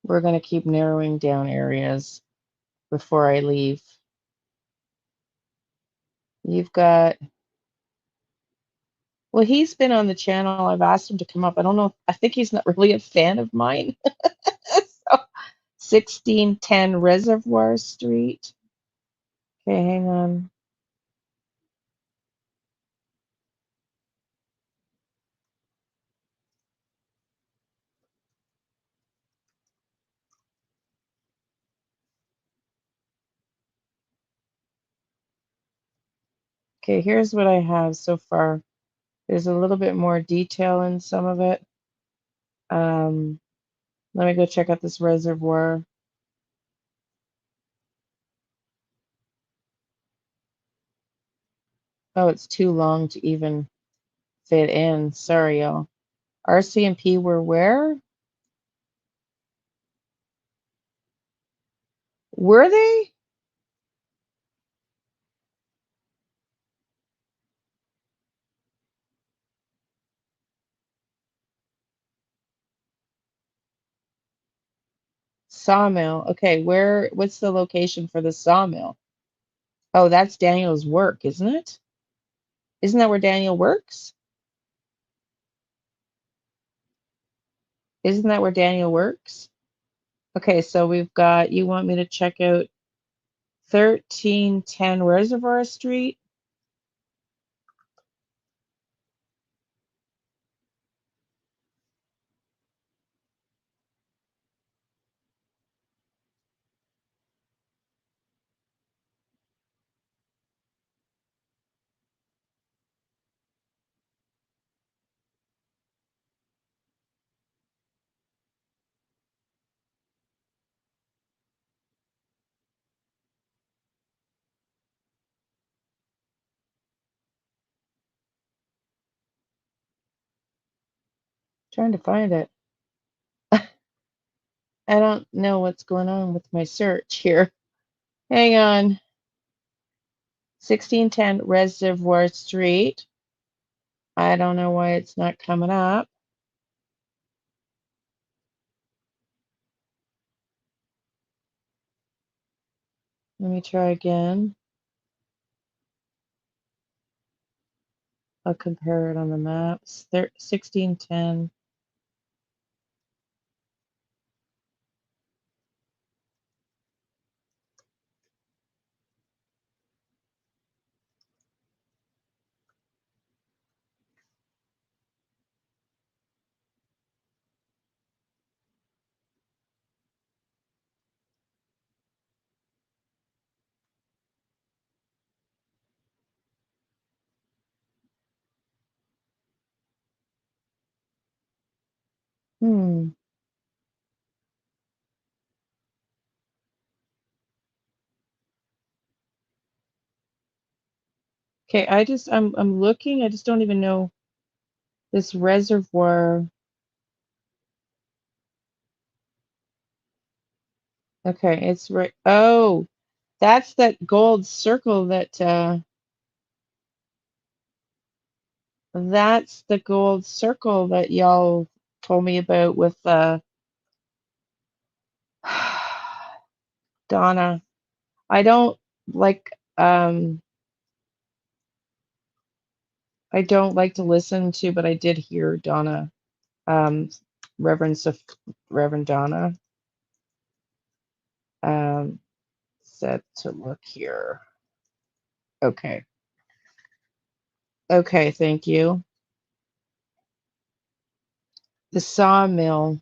we're going to keep narrowing down areas before I leave. You've got, well, he's been on the channel. I've asked him to come up. I don't know. I think he's not really a fan of mine. So, 1610 Reservoir Street. Okay, hang on. Okay, here's what I have so far. There's a little bit more detail in some of it. Um, Let me go check out this reservoir. Oh, it's too long to even fit in. Sorry, y'all. RC&P were where? Were they? Sawmill. Okay, what's the location for the sawmill? Oh, that's Daniel's work, isn't it? Isn't that where Daniel works? Isn't that where Daniel works? Okay, so we've got, you want me to check out 1310 Reservoir Street? Trying to find it. I don't know what's going on with my search here. Hang on. 1610 Reservoir Street. I don't know why it's not coming up. Let me try again. I'll compare it on the maps. 1610. Hmm. Okay, I'm looking, I just don't even know this reservoir. Okay, it's right. Oh, that's that gold circle that's the gold circle that y'all told me about with Donna. I don't like I don't like to listen to, but I did hear Donna, um, Reverend Reverend Donna, um, said to look here. Okay. Okay, thank you. The sawmill.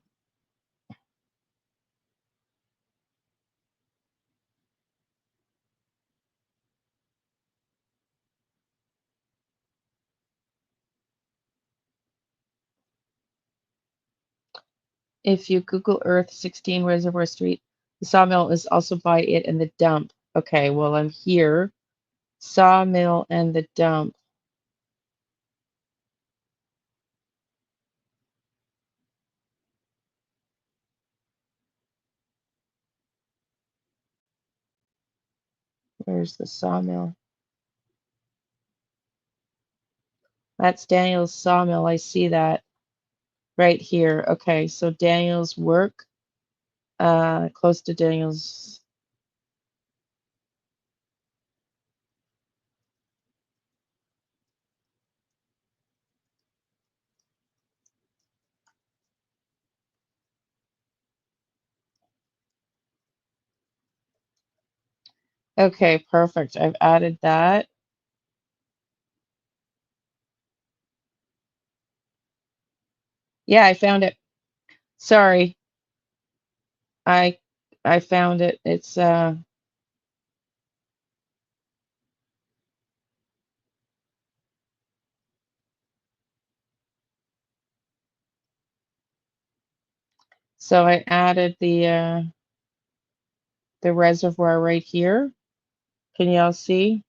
If you Google Earth 16 Reservoir Street, the sawmill is also by it and the dump. Okay, well, I'm here. Sawmill and the dump. Where's the sawmill? That's Daniel's sawmill. I see that right here. Okay, so Daniel's work, close to Daniel's. Okay, perfect. I've added that. Yeah, I found it. Sorry. I I found it. It's so I added the reservoir right here. Can y'all see?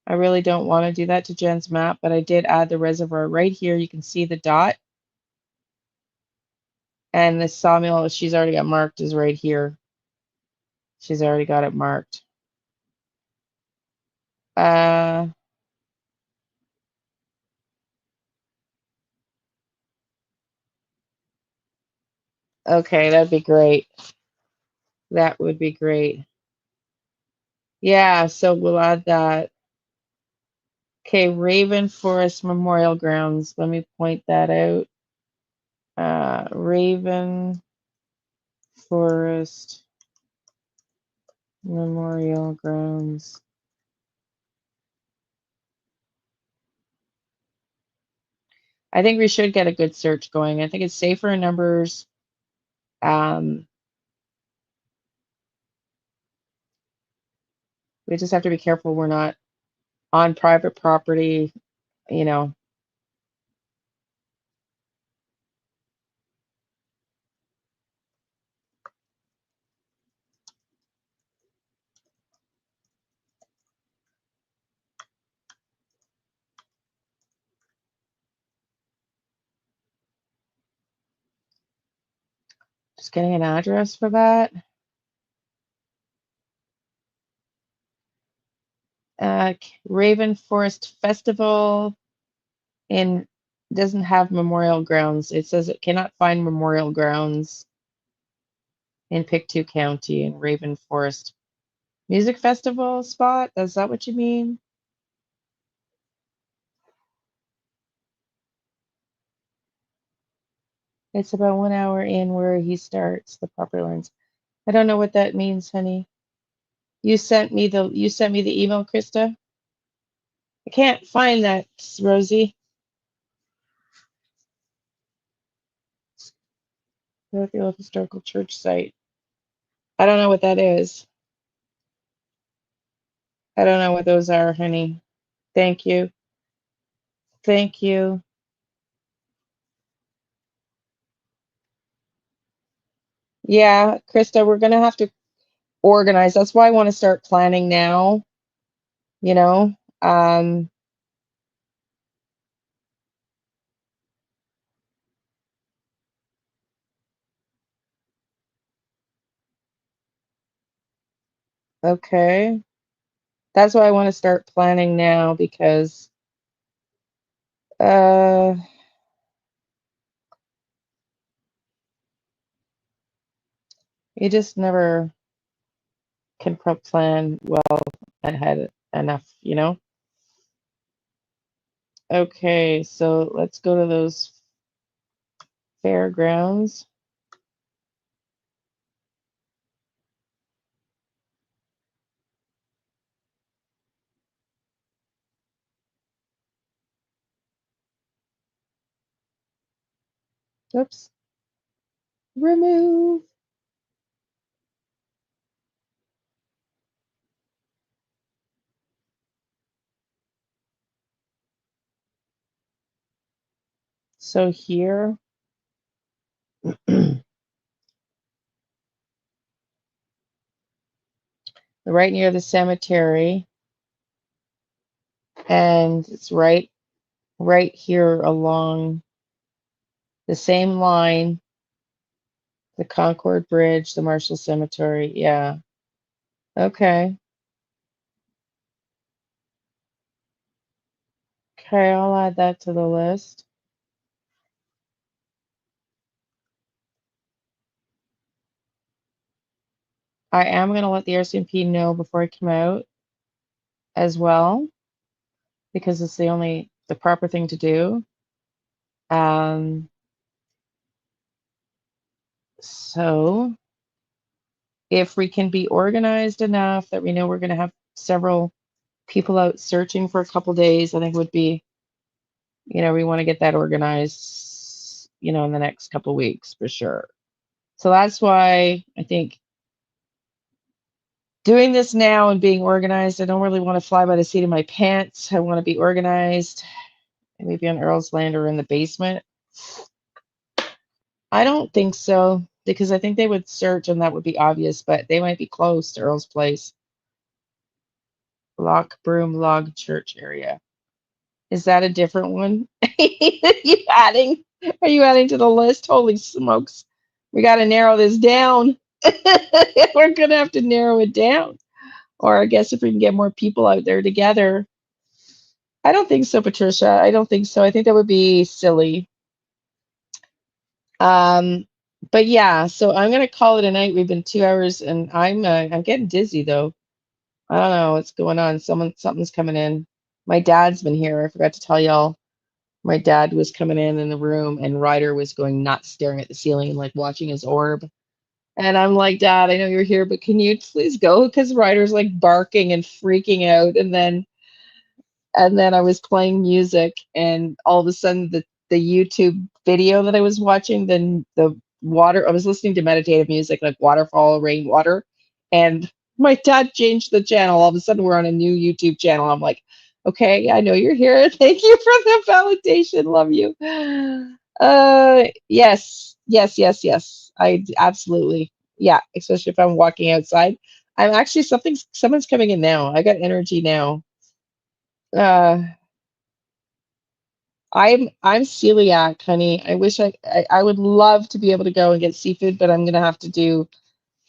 I really don't want to do that to Jen's map, but I did add the reservoir right here. You can see the dot, and the sawmill she's already got marked is right here. She's already got it marked. Uh, okay, that'd be great. That would be great. Yeah, so we'll add that. Okay, Raven Forest Memorial Grounds. Let me point that out. Raven Forest Memorial Grounds. I think we should get a good search going. I think it's safer in numbers. We just have to be careful we're not on private property, you know. Just getting an address for that. Raven Forest Festival in doesn't have memorial grounds. It says it cannot find memorial grounds in Pictou County in Raven Forest. Music festival spot? Is that what you mean? It's about 1 hour in where he starts the property lines. I don't know what that means, honey. You sent me the email, Krista. I can't find that, Rosie. Fairfield Historical Church site. I don't know what that is. I don't know what those are, honey. Thank you. Thank you. Yeah, Krista, we're gonna have to organize. That's why I want to start planning now, you know. Um, okay. That's why I want to start planning now because uh you just never can plan well ahead enough, you know? Okay, so let's go to those fairgrounds. Oops. Remove. So here, right near the cemetery, and it's right here along the same line, the Concord Bridge, the Marshall Cemetery. Yeah. Okay. Okay, I'll add that to the list. I am going to let the RCMP know before I come out as well, because it's the proper thing to do. Um, so if we can be organized enough that we know we're going to have several people out searching for a couple days, I think would be, we want to get that organized, in the next couple weeks for sure. So that's why I think doing this now and being organized, I don't really want to fly by the seat of my pants. I want to be organized, maybe on Earl's land or in the basement. I don't think so, because I think they would search and that would be obvious, but they might be close to Earl's place. Lock Broom Log Church area. Is that a different one? Are you adding to the list? Holy smokes. We got to narrow this down. We're going to have to narrow it down. Or I guess if we can get more people out there together. I don't think so, Patricia. I don't think so. I think that would be silly. But yeah, so I'm gonna call it a night. We've been 2 hours, and I'm getting dizzy though. I don't know what's going on. Something's coming in. My dad's been here. I forgot to tell y'all. My dad was coming in the room, and Ryder was going nuts, staring at the ceiling, like watching his orb. And I'm like, Dad, I know you're here, but can you please go? Because Ryder's like barking and freaking out. And then I was playing music, and all of a sudden, the YouTube video that I was watching, then the water, I was listening to meditative music like waterfall, rainwater, and my dad changed the channel. All of a sudden, we're on a new YouTube channel. I'm like, okay, I know you're here. Thank you for the validation. Love you. Yes, yes, yes, yes. Absolutely, yeah. Especially if I'm walking outside. I'm actually someone's coming in now. I got energy now. Uh, I'm celiac, honey. I wish I would love to be able to go and get seafood, but I'm gonna have to do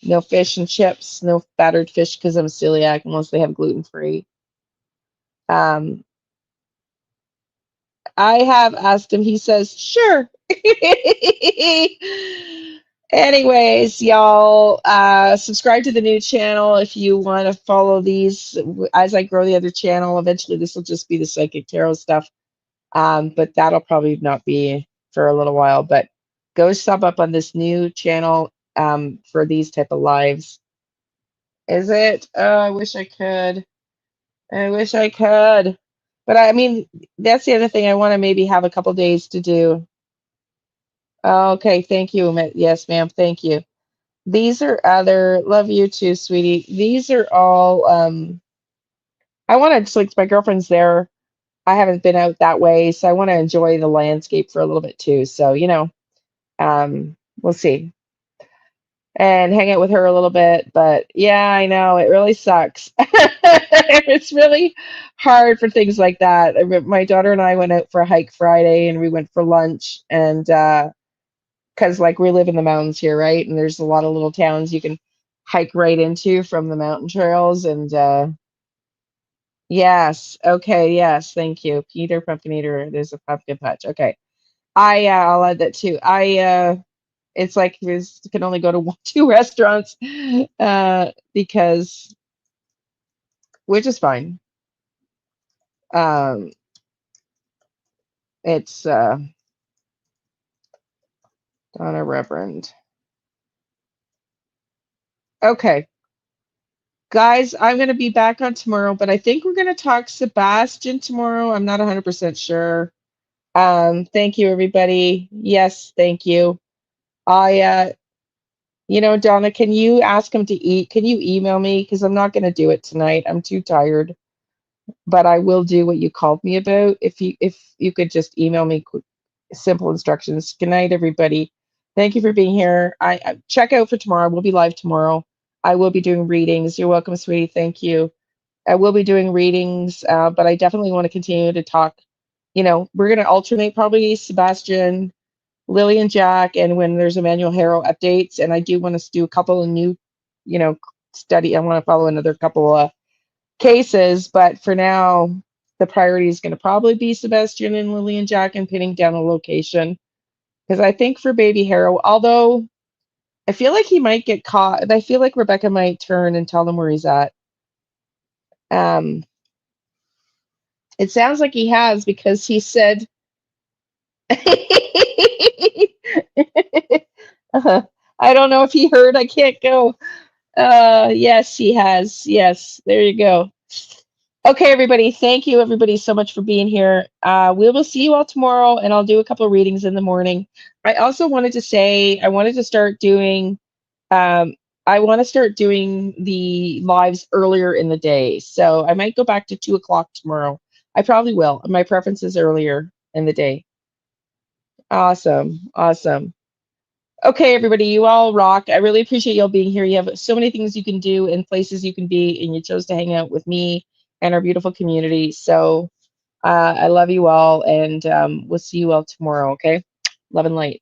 no fish and chips, no battered fish because I'm celiac unless they have gluten free. Um, I have asked him. He says sure. Anyways, y'all, subscribe to the new channel if you want to follow these as I grow the other channel. Eventually, this will just be the psychic tarot stuff. But that'll probably not be for a little while. But go sub up on this new channel for these type of lives. Is it? Oh, I wish I could. I wish I could. But I mean, that's the other thing. I want to maybe have a couple days to do. Okay, thank you. Yes, ma'am. Thank you. These are other. Love you too, sweetie. These are all. I want to like my girlfriend's there. I haven't been out that way, so I want to enjoy the landscape for a little bit too. So we'll see and hang out with her a little bit. But yeah, I know it really sucks. It's really hard for things like that. My daughter and I went out for a hike Friday, and we went for lunch, and because like we live in the mountains here, right? And there's a lot of little towns you can hike right into from the mountain trails. And yes, okay, yes, thank you, Peter Pumpkin Eater. There's a pumpkin patch. Okay, I'll add that too. It's like we can only go to two restaurants because which is fine. Um, it's Donna Reverend. Okay, guys, I'm gonna be back on tomorrow, but I think we're gonna talk Sebastian tomorrow. I'm not 100% sure. Thank you, everybody. Yes, thank you. I Donna, can you ask him to eat? Can you email me? Because I'm not gonna do it tonight. I'm too tired. But I will do what you called me about. If you could just email me simple instructions. Good night, everybody. Thank you for being here. I check out for tomorrow. We'll be live tomorrow. I will be doing readings. You're welcome, sweetie. Thank you. I will be doing readings, but I definitely want to continue to talk. We're going to alternate probably Sebastian, Lily, and Jack, and when there's Emmanuel Harrow updates. And I do want to do a couple of new, you know, study. I want to follow another couple of cases, but for now, the priority is going to probably be Sebastian and Lily and Jack and pinning down a location. Because I think for Baby Harrow, although I feel like he might get caught, and I feel like Rebecca might turn and tell them where he's at. Um, it sounds like he has because he said, I don't know if he heard, I can't go. Yes, he has. Yes, there you go. Okay, everybody. Thank you, everybody, so much for being here. We will see you all tomorrow, and I'll do a couple of readings in the morning. I also wanted to say I wanted to start doing. Um, I want to start doing the lives earlier in the day, so I might go back to 2 o'clock tomorrow. I probably will. My preference is earlier in the day. Awesome, awesome. Okay, everybody, you all rock. I really appreciate y'all being here. You have so many things you can do and places you can be, and you chose to hang out with me and our beautiful community. So I love you all, and we'll see you all tomorrow, okay? Love and light.